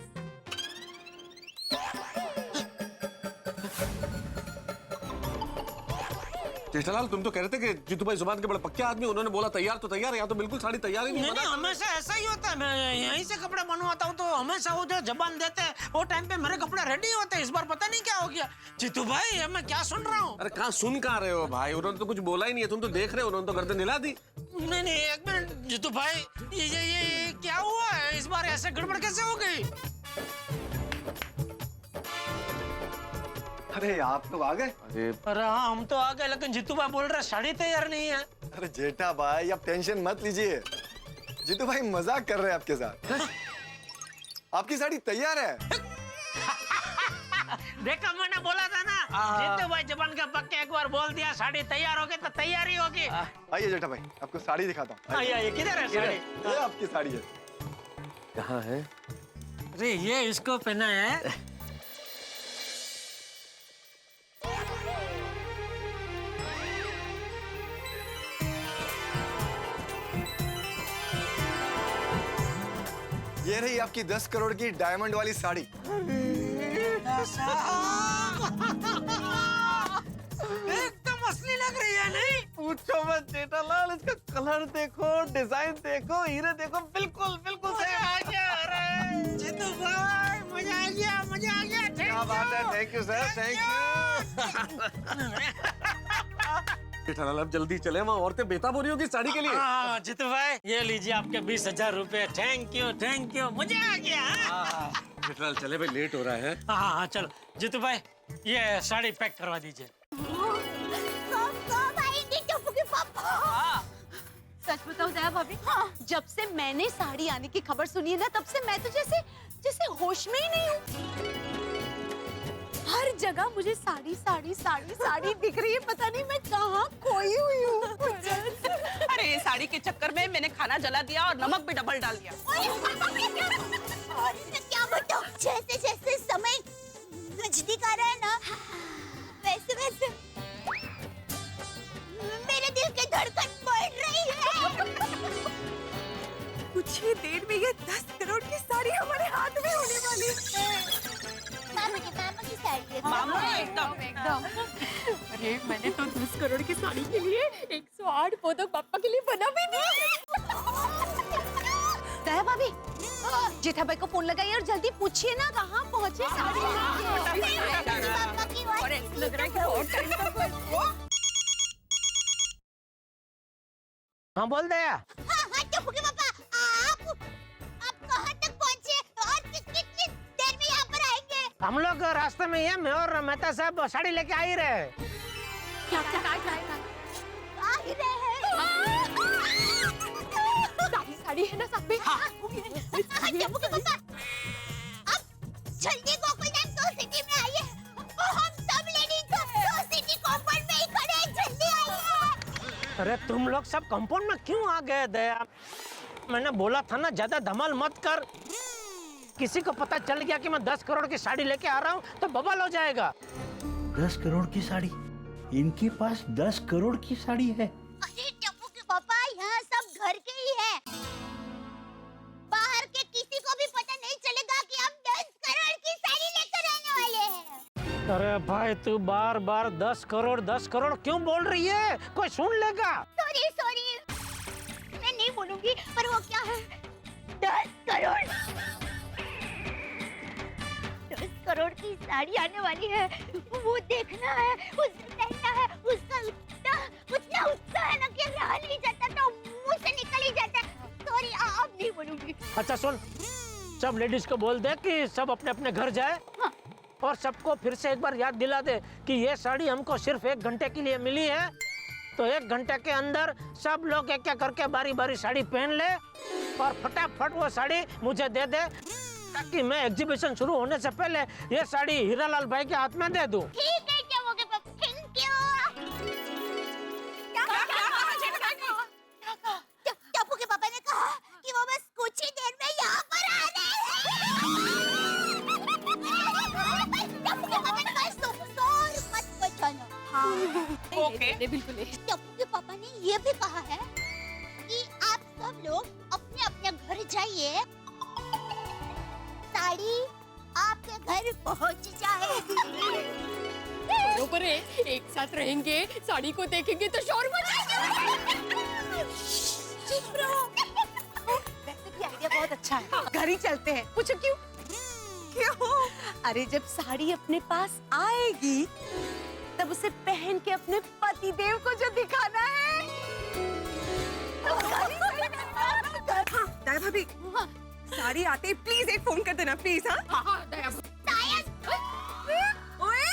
जेठालाल तुम तो कह रहे थे कि जीतू भाई जुबान के बड़े पक्के आदमी, उन्होंने बोला तैयार तो तैयार है, यहाँ तो बिल्कुल साड़ी तैयार ही नहीं। नहीं हमेशा ऐसा ही होता है, मैं यहीं से कपड़े बनवाता हूँ तो हमेशा वो जो जबान देते हैं वो टाइम पे मेरे कपड़े रेडी होते हैं। इस बार पता नहीं क्या हो गया। जीतू भाई अब मैं क्या सुन रहा हूँ? अरे कहाँ सुन कहाँ रहे हो भाई, उन्होंने तो कुछ बोला ही नहीं है, तुम तो देख रहे हो, उन्होंने तो गर्दन हिला दी। नहीं एक मिनट जीतू भाई, ये क्या हुआ है इस बार? ऐसे गड़बड़ कैसे हो गई? अरे आप लोग आ गए? अरे हाँ हम तो आ गए, लेकिन जीतू भाई बोल रहे साड़ी तैयार नहीं है। अरे जेठा भाई आप टेंशन मत लीजिए, जीतू भाई मजाक कर रहे हैं आपके साथ। आपकी साड़ी तैयार है। देखा मैंने बोला था ना, जीतू भाई जबान का पक्के एक बार बोल दिया साड़ी तैयार होगी तो तैयारी होगी। आइए जेठा भाई आपको साड़ी दिखाता हूँ। आइए किधर है साड़ी? ये आपकी साड़ी है। कहाँ है? अरे ये इसको पहना है। ये रही आपकी 10 करोड़ की डायमंड वाली साड़ी। एकदम असली लग रही है नहीं? पूछो मत जेठालाल, इसका कलर देखो, डिजाइन देखो, हीरे देखो, बिल्कुल बिल्कुल सही। अरे जीतू भाई मजा आ गया, मजा आ गया। क्या बात है, thank you sir, thank you. Jethalal अब जल्दी चले, वहाँ औरतें बेताब हो रही होगी साड़ी के लिए। हाँ जीतू भाई ये लीजिए आपके 20,000 रुपए। थैंक यू मजा आ गया। जेठालाल चले भाई, लेट हो रहा है। हाँ चलो जीतू भाई ये साड़ी पैक करवा दीजिए। सच बताओ दया भाभी, जब से मैंने साड़ी आने की खबर सुनी है ना, तब से मैं तो जैसे होश में ही नहीं हूँ। हर जगह मुझे साड़ी साड़ी साड़ी साड़ी दिख रही है, पता नहीं मैं कहाँ खोई हुई हूँ। अरे ये साड़ी के चक्कर में मैंने खाना जला दिया और नमक भी डबल डाल दिया। और क्या बताऊं, जैसे जैसे समय नजदीक आ रहा है ना, वैसे वैसे मेरे दिल की धड़कन बढ़ रही है। कुछ ही देर में ये 10 करोड़ की साड़ी हमारे हाथ में होने वाली है। मामा की साड़ी है। मामा एकदम अरे मैंने तो 10 करोड़ की साड़ी के लिए 108 मोदक पापा के लिए बना भी दिया। दया भाभी, जेठा भाई को फोन लगाइए और जल्दी पूछिए ना कहाँ पहुँचे साड़ी पापा की और ऐसा लग रहा है कि बहुत टाइम तक हाँ बोल दया। हाँ हाँ टप्पू के पापा, आप कहाँ तक पहुँचे और कितनी देर में यहाँ पर आएंगे? हम लोग रास्ते में ही मैं और मेहता साहब साड़ी लेके आ ही रहे। क्या आ ही रहे हैं। साड़ी है ना साथ में? हाँ टप्पू के पापा, अब जल्दी गोकुलधाम सोसाइटी में आइए। हम सब लेडीज सोसाइटी कॉम्पाउंड में ही खड़े हैं, जल्दी आइए। अरे तुम लोग सब कंपाउंड में क्यों आ गए दया? मैंने बोला था ना ज्यादा धमाल मत कर। किसी को पता चल गया कि मैं 10 करोड़ की साड़ी लेके आ रहा हूँ तो बवाल हो जाएगा। 10 करोड़ की साड़ी? इनके पास 10 करोड़ की साड़ी है? अरे टप्पू के पापा, यहाँ सब घर के ही है। बाहर के किसी को भी पता नहीं चलेगा कि हम 10 करोड़ की साड़ी लेकर आने वाले हैं। अरे भाई तू बार बार 10 करोड़ क्यों बोल रही है? कोई सुन लेगा। सॉरी मैं नहीं बोलूंगी, पर वो क्या है 10 करोड़ की साड़ी आने वाली है। वो देखना है, उसे पहनना है। उसका उतना उत्साह है ना कि रहा नहीं जाता, तो मुंह से निकल ही जाता है। सॉरी अब नहीं बोलूंगी। अच्छा सुन, सब लेडीज को बोल दे कि सब अपने अपने घर जाए। हाँ। और सबको फिर से एक बार याद दिला दे कि ये साड़ी हमको सिर्फ 1 घंटे के लिए मिली है। तो 1 घंटे के अंदर सब लोग एक एक करके बारी बारी साड़ी पहन ले और फटाफट वो साड़ी मुझे दे दे, ताकि मैं एग्जीबिशन शुरू होने से पहले ये साड़ी हीरालाल भाई के हाथ में दे दूं। ठीक है टप्पू के पापा, थैंक यू। टप्पू के पापा ने कहा कि वो बस कुछ ही देर में यहाँ पर आ रहे हैं। टप्पू के पापा ने कहा शोर मत बजाना। हाँ ओके बिल्कुल। टप्पू के पापा ने ये भी कहा है कि आप सब लोग अपने अपने घर जाइए, साड़ी आपके घर पहुंच जाएगी। बरोबर है, एक साथ रहेंगे, साड़ी को देखेंगे तो शोर मचाएंगे। चुप रहो। वैसे भी आइडिया बहुत अच्छा है, घर ही चलते हैं। पूछो क्यों? अरे जब साड़ी अपने पास आएगी तब उसे पहन के अपने पति देव को जो दिखाना है। दया भाभी, साड़ी आते ही प्लीज एक फोन कर देना प्लीज। हाँ ओए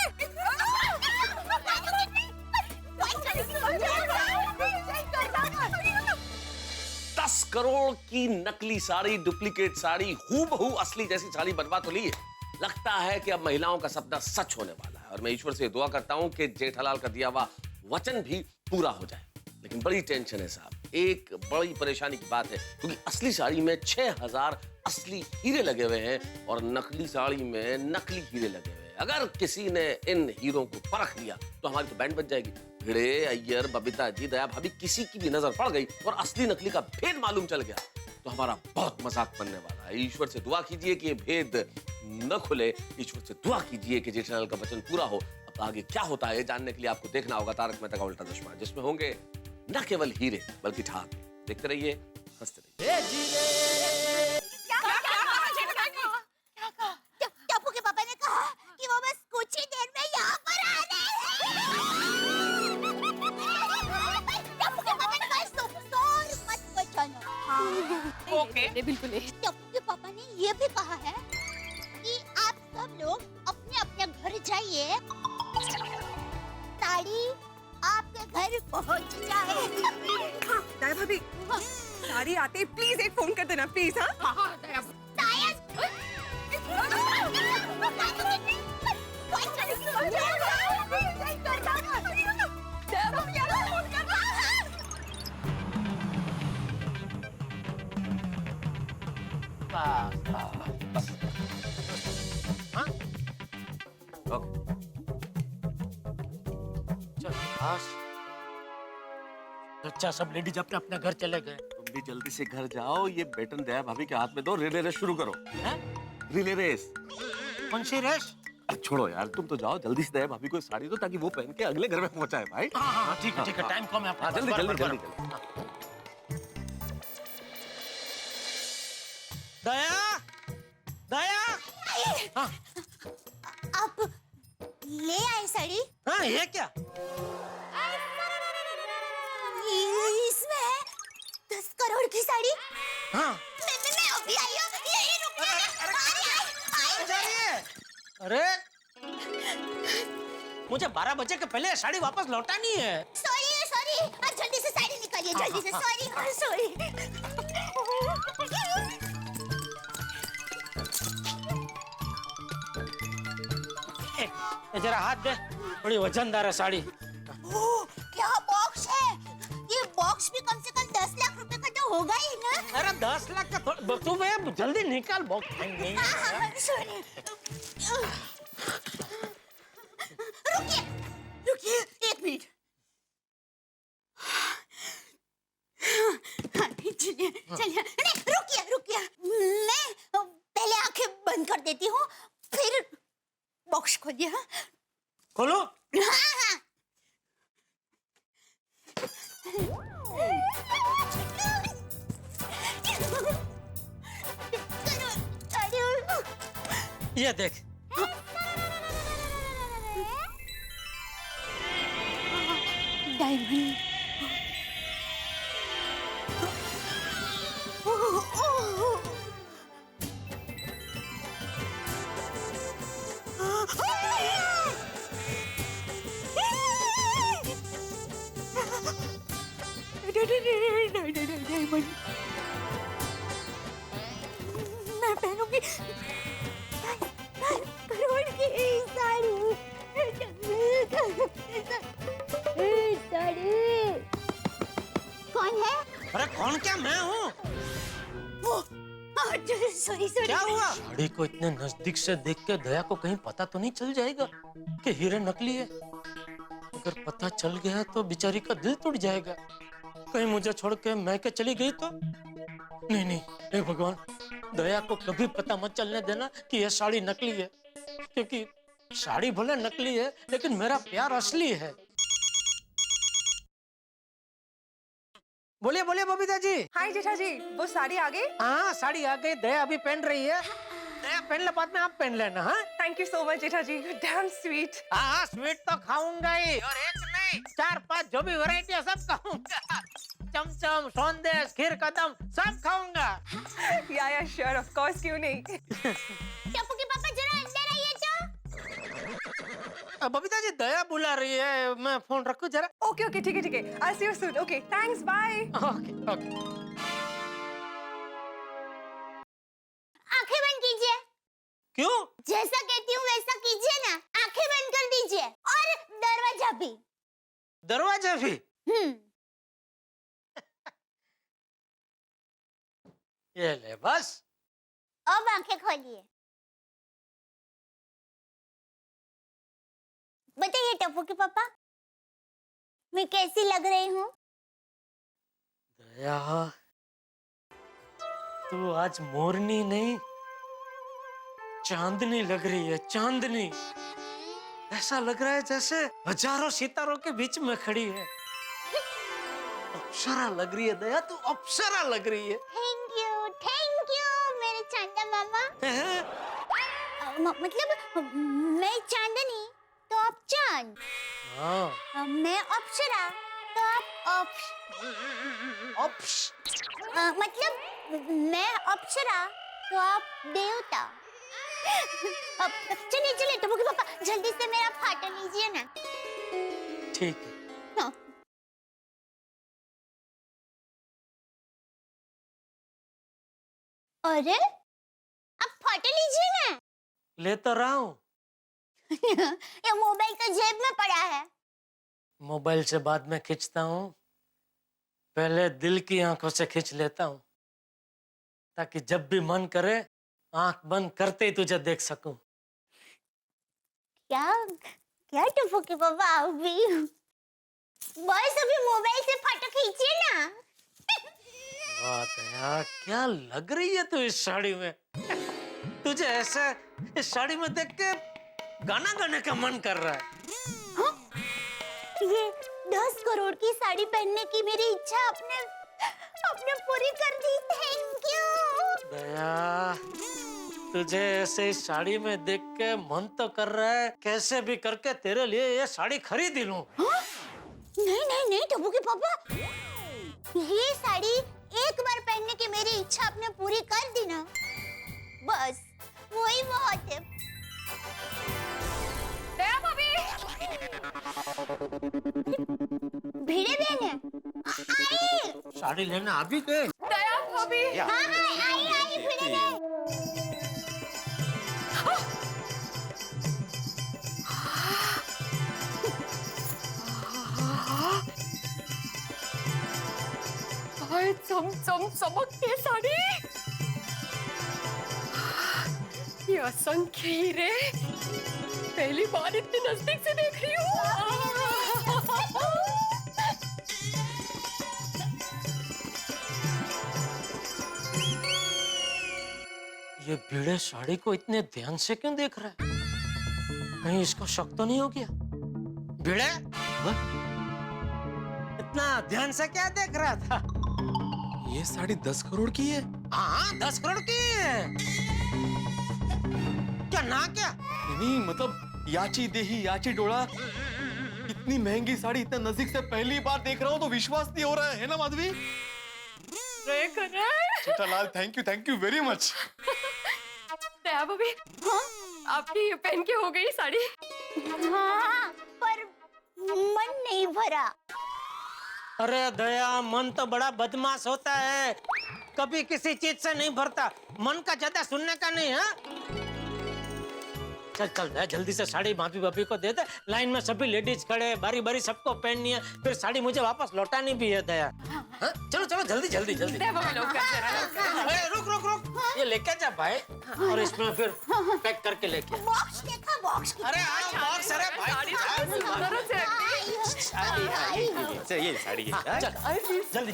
10 करोड़ की नकली साड़ी, डुप्लीकेट साड़ी, हूबहू असली जैसी साड़ी बनवा तो ली है। लगता है कि अब महिलाओं का सपना सच होने वाला है और मैं ईश्वर से दुआ करता हूं कि जेठालाल का दिया हुआ वचन भी पूरा हो जाए। लेकिन बड़ी टेंशन है साहब, एक बड़ी परेशानी की बात है, क्योंकि असली साड़ी में 6000 असली हीरे लगे हुए हैं और नकली साड़ी में नकली हीरे लगे हुए हैं। अगर किसी ने इन हीरों को परख लिया तो हमारी तो बैंड बच जाएगी। भिड़े, अय्यर, बबीता जी, दया भाभी, किसी की भी नजर पड़ गई और असली नकली का भेद मालूम चल गया तो हमारा बहुत मजाक बनने वाला है। ईश्वर से दुआ कीजिए कि ये भेद न खुले। ईश्वर से दुआ कीजिए कि जेठालाल का वचन पूरा हो। अब आगे क्या होता है जानने के लिए आपको देखना होगा तारक मेहता का उल्टा चश्मा, जिसमें होंगे न केवल हीरे बल्कि ठाक। देखते रहिए, हंसते रहिए। टप्पू के पापा ने कहा कि वो बस कुछ ही देर में यहाँ पर आ रहे हैं। टप्पू के पापा ने कहा शोर मत बजाना। ओके बिल्कुल। टप्पू के पापा ने ये भी कहा है कि आप सब लोग अपने अपने घर जाइए, साड़ी आपके घर पहुंच जाएगी। दया भाभी, साड़ी आते ही प्लीज एक फोन कर देना प्लीज। हाँ अच्छा सब लेडीज अपने अपने घर चले गए। तुम भी जल्दी से घर जाओ, ये बैटन दया भाभी के हाथ में दो, रिले रेस शुरू करो। Relay race. कौन सी रेस? छोड़ो यार, तुम तो जाओ जल्दी से दया भाभी को साड़ी दो ताकि वो पहन के अगले घर में पहुंचाए भाई। हाँ ठीक है टाइम कम है हाँ, जल्दी जल्दी जल्दी। दया दया हाँ आप ले आए साड़ी? हाँ ये क्या? इसमें है 10 करोड़ की साड़ी। हाँ मैं अभी आई हूँ, यही रुक अरे मुझे 12 बजे के पहले साड़ी वापस लौटानी है। सॉरी आप जल्दी से साड़ी निकालिए, जल्दी से। सॉरी जरा हाथ दे, बड़ी वजनदार है साड़ी। क्या बॉक्स है ये? बॉक्स भी कम से कम 10 लाख रुपए का तो होगा ही ना? अरे 10 लाख का तू भैया जल्दी निकाल बॉक्स। सॉरी रुकिए 1 मिनट। चलिए नहीं रुकिए मैं पहले आंखें बंद कर देती हूँ, फिर बॉक्स खोलिए। हाँ खोलो। हाँ ये देख। डायमंड। डायमंड मैं पहनूंगी करोड़ की साड़ी। कौन है? अरे कौन क्या? मैं हूँ। सॉरी क्या हुआ? साड़ी को इतने नजदीक से देख के दया को कहीं पता तो नहीं चल जाएगा कि हीरे नकली है? अगर पता चल गया तो बेचारी का दिल टूट जाएगा। कहीं मुझे छोड़ के मैं के चली गई तो? नहीं हे भगवान, दया को कभी पता मत चलने देना कि यह साड़ी नकली है, क्योंकि साड़ी भले नकली है लेकिन मेरा प्यार असली है। बोलिए बबीता जी। हाय जेठा जी, वो साड़ी आ गई? हाँ साड़ी आ गई, दया अभी पहन रही है। दया पहन ले, बाद में आप पहन लेना। हाँ thank you so much Jetha ji, damn sweet. हाँ स्वीट तो खाऊंगा ही, और एक नहीं 4-5 जो भी वैरायटी है सब खाऊंगा। चमचम, सौंदेश, खीर कदम सब खाऊंगा। या श्योर, ऑफ कोर्स, क्यों नहीं। टप्पू के पापा जरा अंदर आइए तो। बबीता जी दया बुला रही है, मैं फोन रखूं जरा? ओके ठीक है I see you soon. Okay thanks, bye. Okay आंखें बंद कीजिए। क्यों? जैसा कहती हूँ वैसा कीजिए ना। आंखें बंद कर दीजिए और दरवाजा भी। दरवाजा भी? ये ले बस। अब आंखें खोलिए। बताइए टप्पू के पापा, मैं कैसी लग रही हूँ? दया, तू आज मोरनी नहीं चांदनी लग रही है, चांदनी। ऐसा लग रहा है जैसे हजारों सितारों के बीच में खड़ी है। अप्सरा लग रही है दया, तू अप्सरा लग रही है। थैंक यू मेरे चांदा मामा। मतलब मैं चांदनी तो आप चांद। हाँ। मैं अप्सरा तो आप मतलब मैं अप्सरा तो आप देवता। चलिए टप्पू के पापा, जल्दी से मेरा फाटा लीजिए ना। ठीक है। हाँ। अरे आप फाटा लीजिए ना। ले तो रहा हूँ। ये मोबाइल तो जेब में पड़ा है। मोबाइल से बाद में खींचता हूँ, पहले दिल की आंखों से खींच लेता हूँ, ताकि जब भी मन करे आंख बंद करते ही तुझे देख सकूं। क्या टप्पू के पापा, आप भी बस अभी मोबाइल से फोटो खींचिए ना। वाह दया, क्या लग रही है तू इस साड़ी में। तुझे ऐसे इस साड़ी में देख के गाना गाने का मन कर रहा है। ये 10 करोड़ की साड़ी पहनने की मेरी इच्छा आपने पूरी कर दी। Thank you. दया, तुझे ऐसे इस साड़ी में देख के मन तो कर रहा है कैसे भी करके तेरे लिए ये साड़ी खरीद ही लूं। नहीं टप्पू के पापा, ये साड़ी एक बार पहनने की मेरी इच्छा आपने पूरी कर दी ना, बस वही बहुत है। दया भाभी, भिड़े बहन है, आई। साड़ी लेना अभी गए? दया भाभी, हाँ आई भिड़े बहन। हाय चमक के साड़ी, ये असंख्य हीरे पहली बार इतने नजदीक से देख रही हूँ। ये भिड़े साड़ी को इतने ध्यान से क्यों देख रहा है? कहीं इसको शक तो नहीं हो गया? भिड़े, इतना ध्यान से क्या देख रहा था? ये साड़ी 10 करोड़ की है। हाँ 10 करोड़ की है। क्या ना क्या? नहीं मतलब याची देही याची डोळा, इतनी महंगी साड़ी इतना नजदीक से पहली बार देख रहा हूँ तो विश्वास नहीं हो रहा है ना Madhavi? Jethalal thank you very much. Daya भाभी, आपकी पहन के हो गई साड़ी? हाँ, पर मन नहीं भरा। अरे दया, मन तो बड़ा बदमाश होता है, कभी किसी चीज से नहीं भरता। मन का ज्यादा सुनने का नहीं है। चल दया, जल्दी से साड़ी भाभी भाभी को दे दे। लाइन में सभी लेडीज खड़े, बारी बारी सबको पहननी है, फिर साड़ी मुझे वापस लौटानी भी है दया। हाँ? चलो जल्दी। दया भाभी लोग अरे रुक, ये लेके जा भाई, और इसमें फिर पैक करके लेके। बॉक्स देखा, बॉक्स। अरे बॉक्स, अरे भाई ये साड़ी है। जल्दी।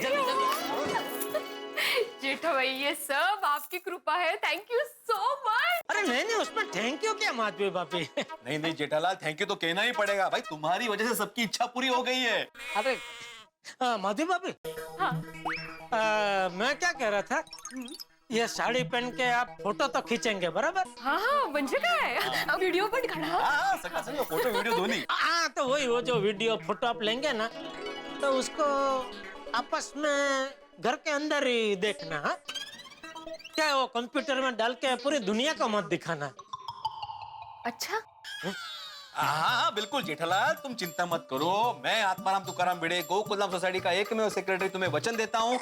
जेठा भाई, ये सब आपकी कृपा है, थैंक यू सो मच। अरे नहीं, उसमें थैंक यू क्या माधवी भाभी? नहीं जेठालाल, थैंक यू तो कहना ही पड़ेगा भाई, तुम्हारी वजह से सबकी इच्छा पूरी हो गई है। अरे माधवी भाभी, मैं क्या कह रहा था, ये साड़ी पहन के आप फोटो तो खींचेंगे बराबर? हाँ म्हणजे काय, वीडियो पण काढा। सगळं फोटो वीडियो दोन्ही। हाँ तो वही, वो जो वीडियो फोटो आप लेंगे ना, तो उसको आपस में घर के अंदर ही देखना। हाँ क्या वो कंप्यूटर में डाल के पूरी दुनिया को मत दिखाना। अच्छा हाँ बिल्कुल जेठालाल, तुम चिंता मत करो। मैं आत्माराम तुकाराम भिड़े गोकुलधाम सोसाइटी का एकमेव सेक्रेटरी तुम्हें वचन देता हूँ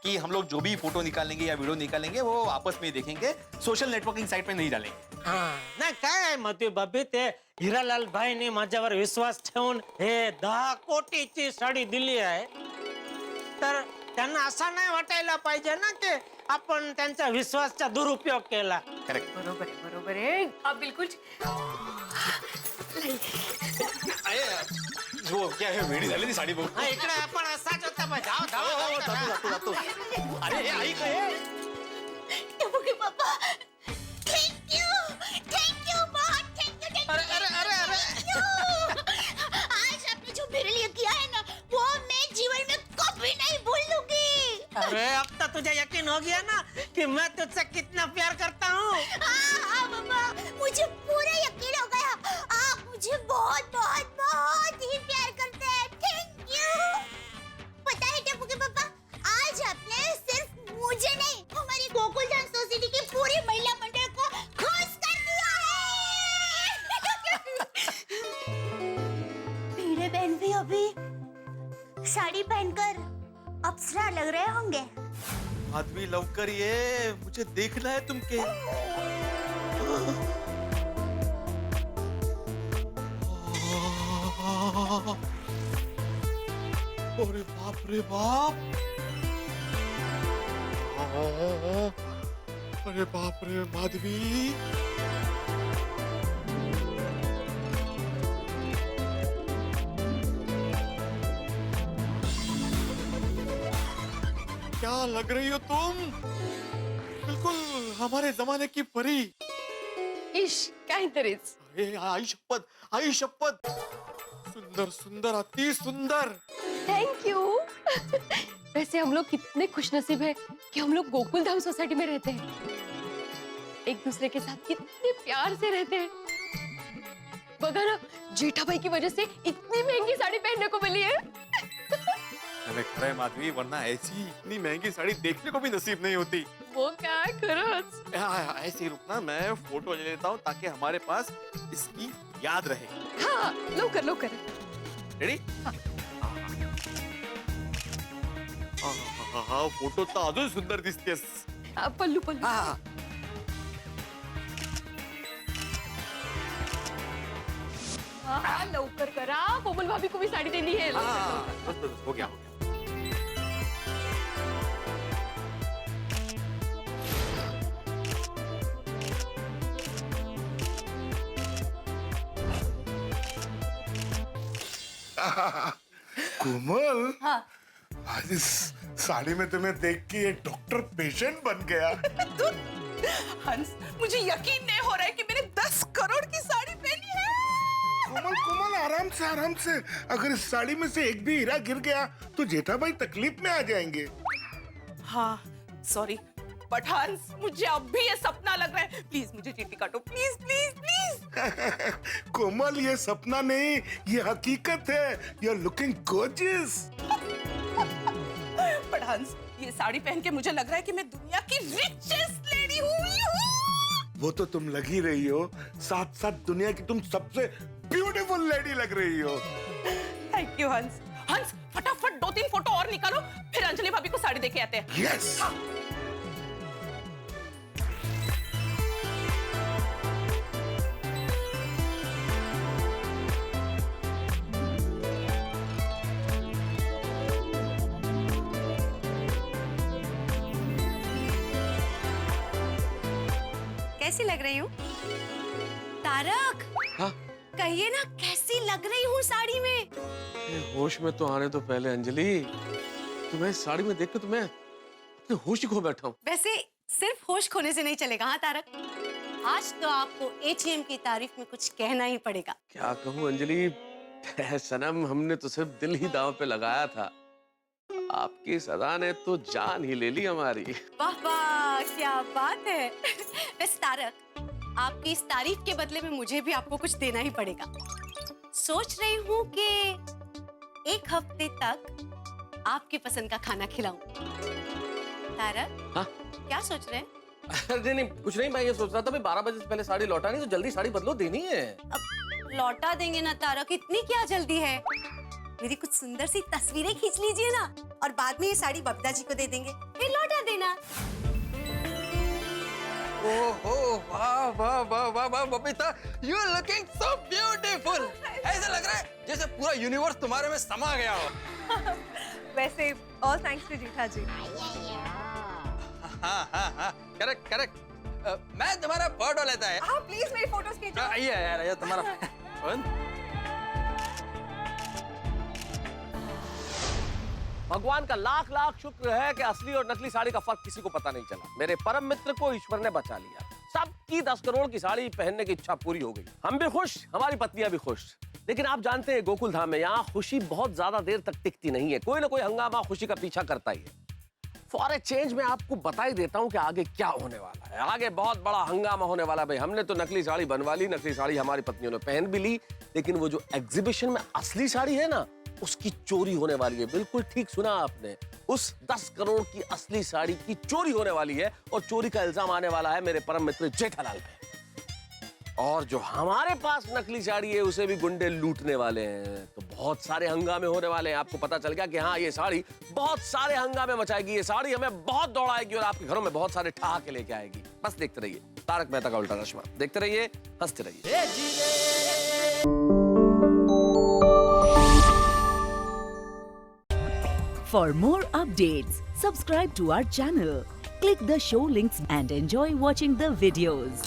कि हम लोग जो भी फोटो निकालेंगे या वीडियो निकालेंगे वो आपस में ही देखेंगे, सोशल नेटवर्किंग साइट पे नहीं डालेंगे। हाँ नाही काय माधवी भाभी, ते हिरालाल भाईने माझ्यावर विश्वास ठेवून हे 10 कोटीची साडी दिली आहे, तर त्यांना असं नाही वाटायला पाहिजे ना की आपण त्यांचा विश्वासचा दुरुपयोग केला। करेक्ट, बरोबर है, आप बिल्कुल। वो क्या है, वेडी झाली ती साडी बघ। हाँ, इकडे आपण असाच होता बा, धाव जातो। अरे ऐक टप्पू के पापा, थैंक यू बहुत, थैंक यू। अरे आज आपने जो मेरे लिए किया है ना, वो मैं जीवन में कभी नहीं भूल दूंगी। अरे अब तो तुझे यकीन हो गया ना कि मैं तुझसे कितना प्यार करता हूँ। हाँ बाबा, मुझे पूरा यकीन हो गया, आप मुझे बहुत ही प्यार करते हैं। Thank you. पता है टप्पू के पापा, आज आपने सिर्फ मुझे नहीं, हमारी गोकुलधाम सोसाइटी की पूरी महिला मंडल को खुश कर दिया है। मेरे बहन भी अभी साड़ी पहनकर अप्सरा लग रहे होंगे। माधवी लवकर ये, मुझे देखना है तुमके। अरे बाप रे बाप, अरे बाप रे माधवी, क्या लग रही हो तुम, बिल्कुल हमारे जमाने की परी। इश काय इंटरेस्ट. आई शपथ सुंदर सुंदर अति सुंदर. Thank you. वैसे हम लोग कितने खुशनसीब हैं कि हम लोग गोकुल धाम सोसाइटी में रहते हैं. एक दूसरे के साथ कितने प्यार से रहते हैं. बघा ना, जेठाभाई की वजह से इतनी महंगी साड़ी पहनने को मिली है. अरे खरे माधवी, वरना ऐसी इतनी महंगी साड़ी देखने को भी नसीब नहीं होती. वो क्या खरंच. ऐसे ही रुकना, मैं फोटो ले लेता हूँ ताकि हमारे पास इसकी याद रहे. हाँ, लवकर लवकर. रेडी? हाँ, फोटो तर अजून सुंदर दिसतेस. पल्लू पल्लू. हाँ, लवकर करा. कोमल भाभी को भी साड़ी देनी है. बस हो गया. कोमल, हाँ. आज इस साड़ी में तुम्हें देख के ये डॉक्टर पेशेंट बन गया. हंस, मुझे यकीन नहीं हो रहा है कि मैंने 10 करोड़ की साड़ी पहनी है. कोमल, आराम से. अगर इस साड़ी में से एक भी हीरा गिर गया तो जेठाभाई तकलीफ में आ जाएंगे. हाँ, सॉरी, बट हंस, मुझे अब भी ये सपना लग रहा है. प्लीज मुझे चीटी काटो, प्लीज प्लीज प्लीज. कोमल, ये सपना नहीं, ये हकीकत है. You are looking gorgeous. But हंस, ये साड़ी पहन के मुझे लग रहा है कि मैं दुनिया की रिचेस्ट लेडी हुई हूँ. वो तो तुम लग ही रही हो, साथ साथ दुनिया की तुम सबसे ब्यूटीफुल लेडी लग रही हो. थैंक यू हंस. हंस, फटाफट 2-3 फोटो और निकालो, फिर अंजलि भाभी को साड़ी देके आते हैं. यस. कैसी लग रही हूँ? तारक. हाँ? कहिए ना, कैसी लग रही हूँ साड़ी में? ये होश में तो आने तो पहले अंजलि, तुम्हें साड़ी में देख के तुम्हें अपने होश ही खो बैठा हूँ. वैसे सिर्फ होश खोने से नहीं चलेगा. हाँ तारक, आज तो आपको एटीएम की तारीफ में कुछ कहना ही पड़ेगा. क्या कहूँ अंजलि, सनम, हमने तो सिर्फ दिल ही दांव पे लगाया था. आपकी सदा ने तो जान ही ले ली हमारी. वाह वाह, क्या बात है. वैसे तारक, आपकी इस तारीफ के बदले में मुझे भी आपको कुछ देना ही पड़ेगा. सोच रही हूँ कि 1 हफ्ते तक आपकी पसंद का खाना खिलाऊं. तारक, हाँ? क्या सोच रहे हैं? अरे नहीं, कुछ नहीं. मैं ये सोच रहा था, 12 बजे से पहले साड़ी लौटा नहीं तो जल्दी साड़ी बदलो, देनी है. अब लौटा देंगे ना तारक, इतनी क्या जल्दी है. मेरी कुछ सुंदर सी तस्वीरें खींच लीजिए ना, और बाद में ये साड़ी बबीता जी को दे देंगे, फिर लौटा देना. ओहो, वाह वाह वाह वाह वाह Babita, you are looking so beautiful. ऐसा लग रहा है जैसे पूरा यूनिवर्स तुम्हारे में समा गया हो. वैसे ऑल थैंक्स टू जेठा जी. हाँ, करेक्ट करेक्ट. मैं तुम्हारा फोटो लेता है. हाँ प्लीज मेरी फोटोज खींचो. आइए यार, ये तुम्हारा. भगवान का लाख लाख शुक्र है कि असली और नकली साड़ी का फर्क किसी को पता नहीं चला. मेरे परम मित्र को ईश्वर ने बचा लिया. सबकी 10 करोड़ की साड़ी पहनने की इच्छा पूरी हो गई. हम भी खुश, हमारी पत्नियां भी खुश. लेकिन आप जानते हैं गोकुल धाम में यहाँ खुशी बहुत ज्यादा देर तक टिकती नहीं है. कोई ना कोई हंगामा खुशी का पीछा करता ही है. फॉर ए चेंज मैं आपको बता ही देता हूँ कि आगे क्या होने वाला है. आगे बहुत बड़ा हंगामा होने वाला है. भाई, हमने तो नकली साड़ी बनवा ली, नकली साड़ी हमारी पत्नियों ने पहन भी ली, लेकिन वो जो एग्जीबिशन में असली साड़ी है ना, उसकी चोरी होने वाली है. बिल्कुल ठीक सुना आपने. उस 10 करोड़ की असली साड़ी की चोरी होने वाली है, और चोरी का इल्जाम आने वाला है मेरे परम मित्र जेठालाल पे. और जो हमारे पास नकली साड़ी है उसे भी गुंडे लूटने वाले हैं. तो बहुत सारे हंगामे होने वाले हैं. आपको पता चल गया कि हाँ, ये साड़ी बहुत सारे हंगामे मचाएगी. ये साड़ी हमें बहुत दौड़ाएगी और आपके घरों में बहुत सारे ठहाके लेके आएगी. बस देखते रहिए तारक मेहता का उल्टा चश्मा. देखते रहिए, हंसते रहिए. For more updates, subscribe to our channel, click the show links and enjoy watching the videos.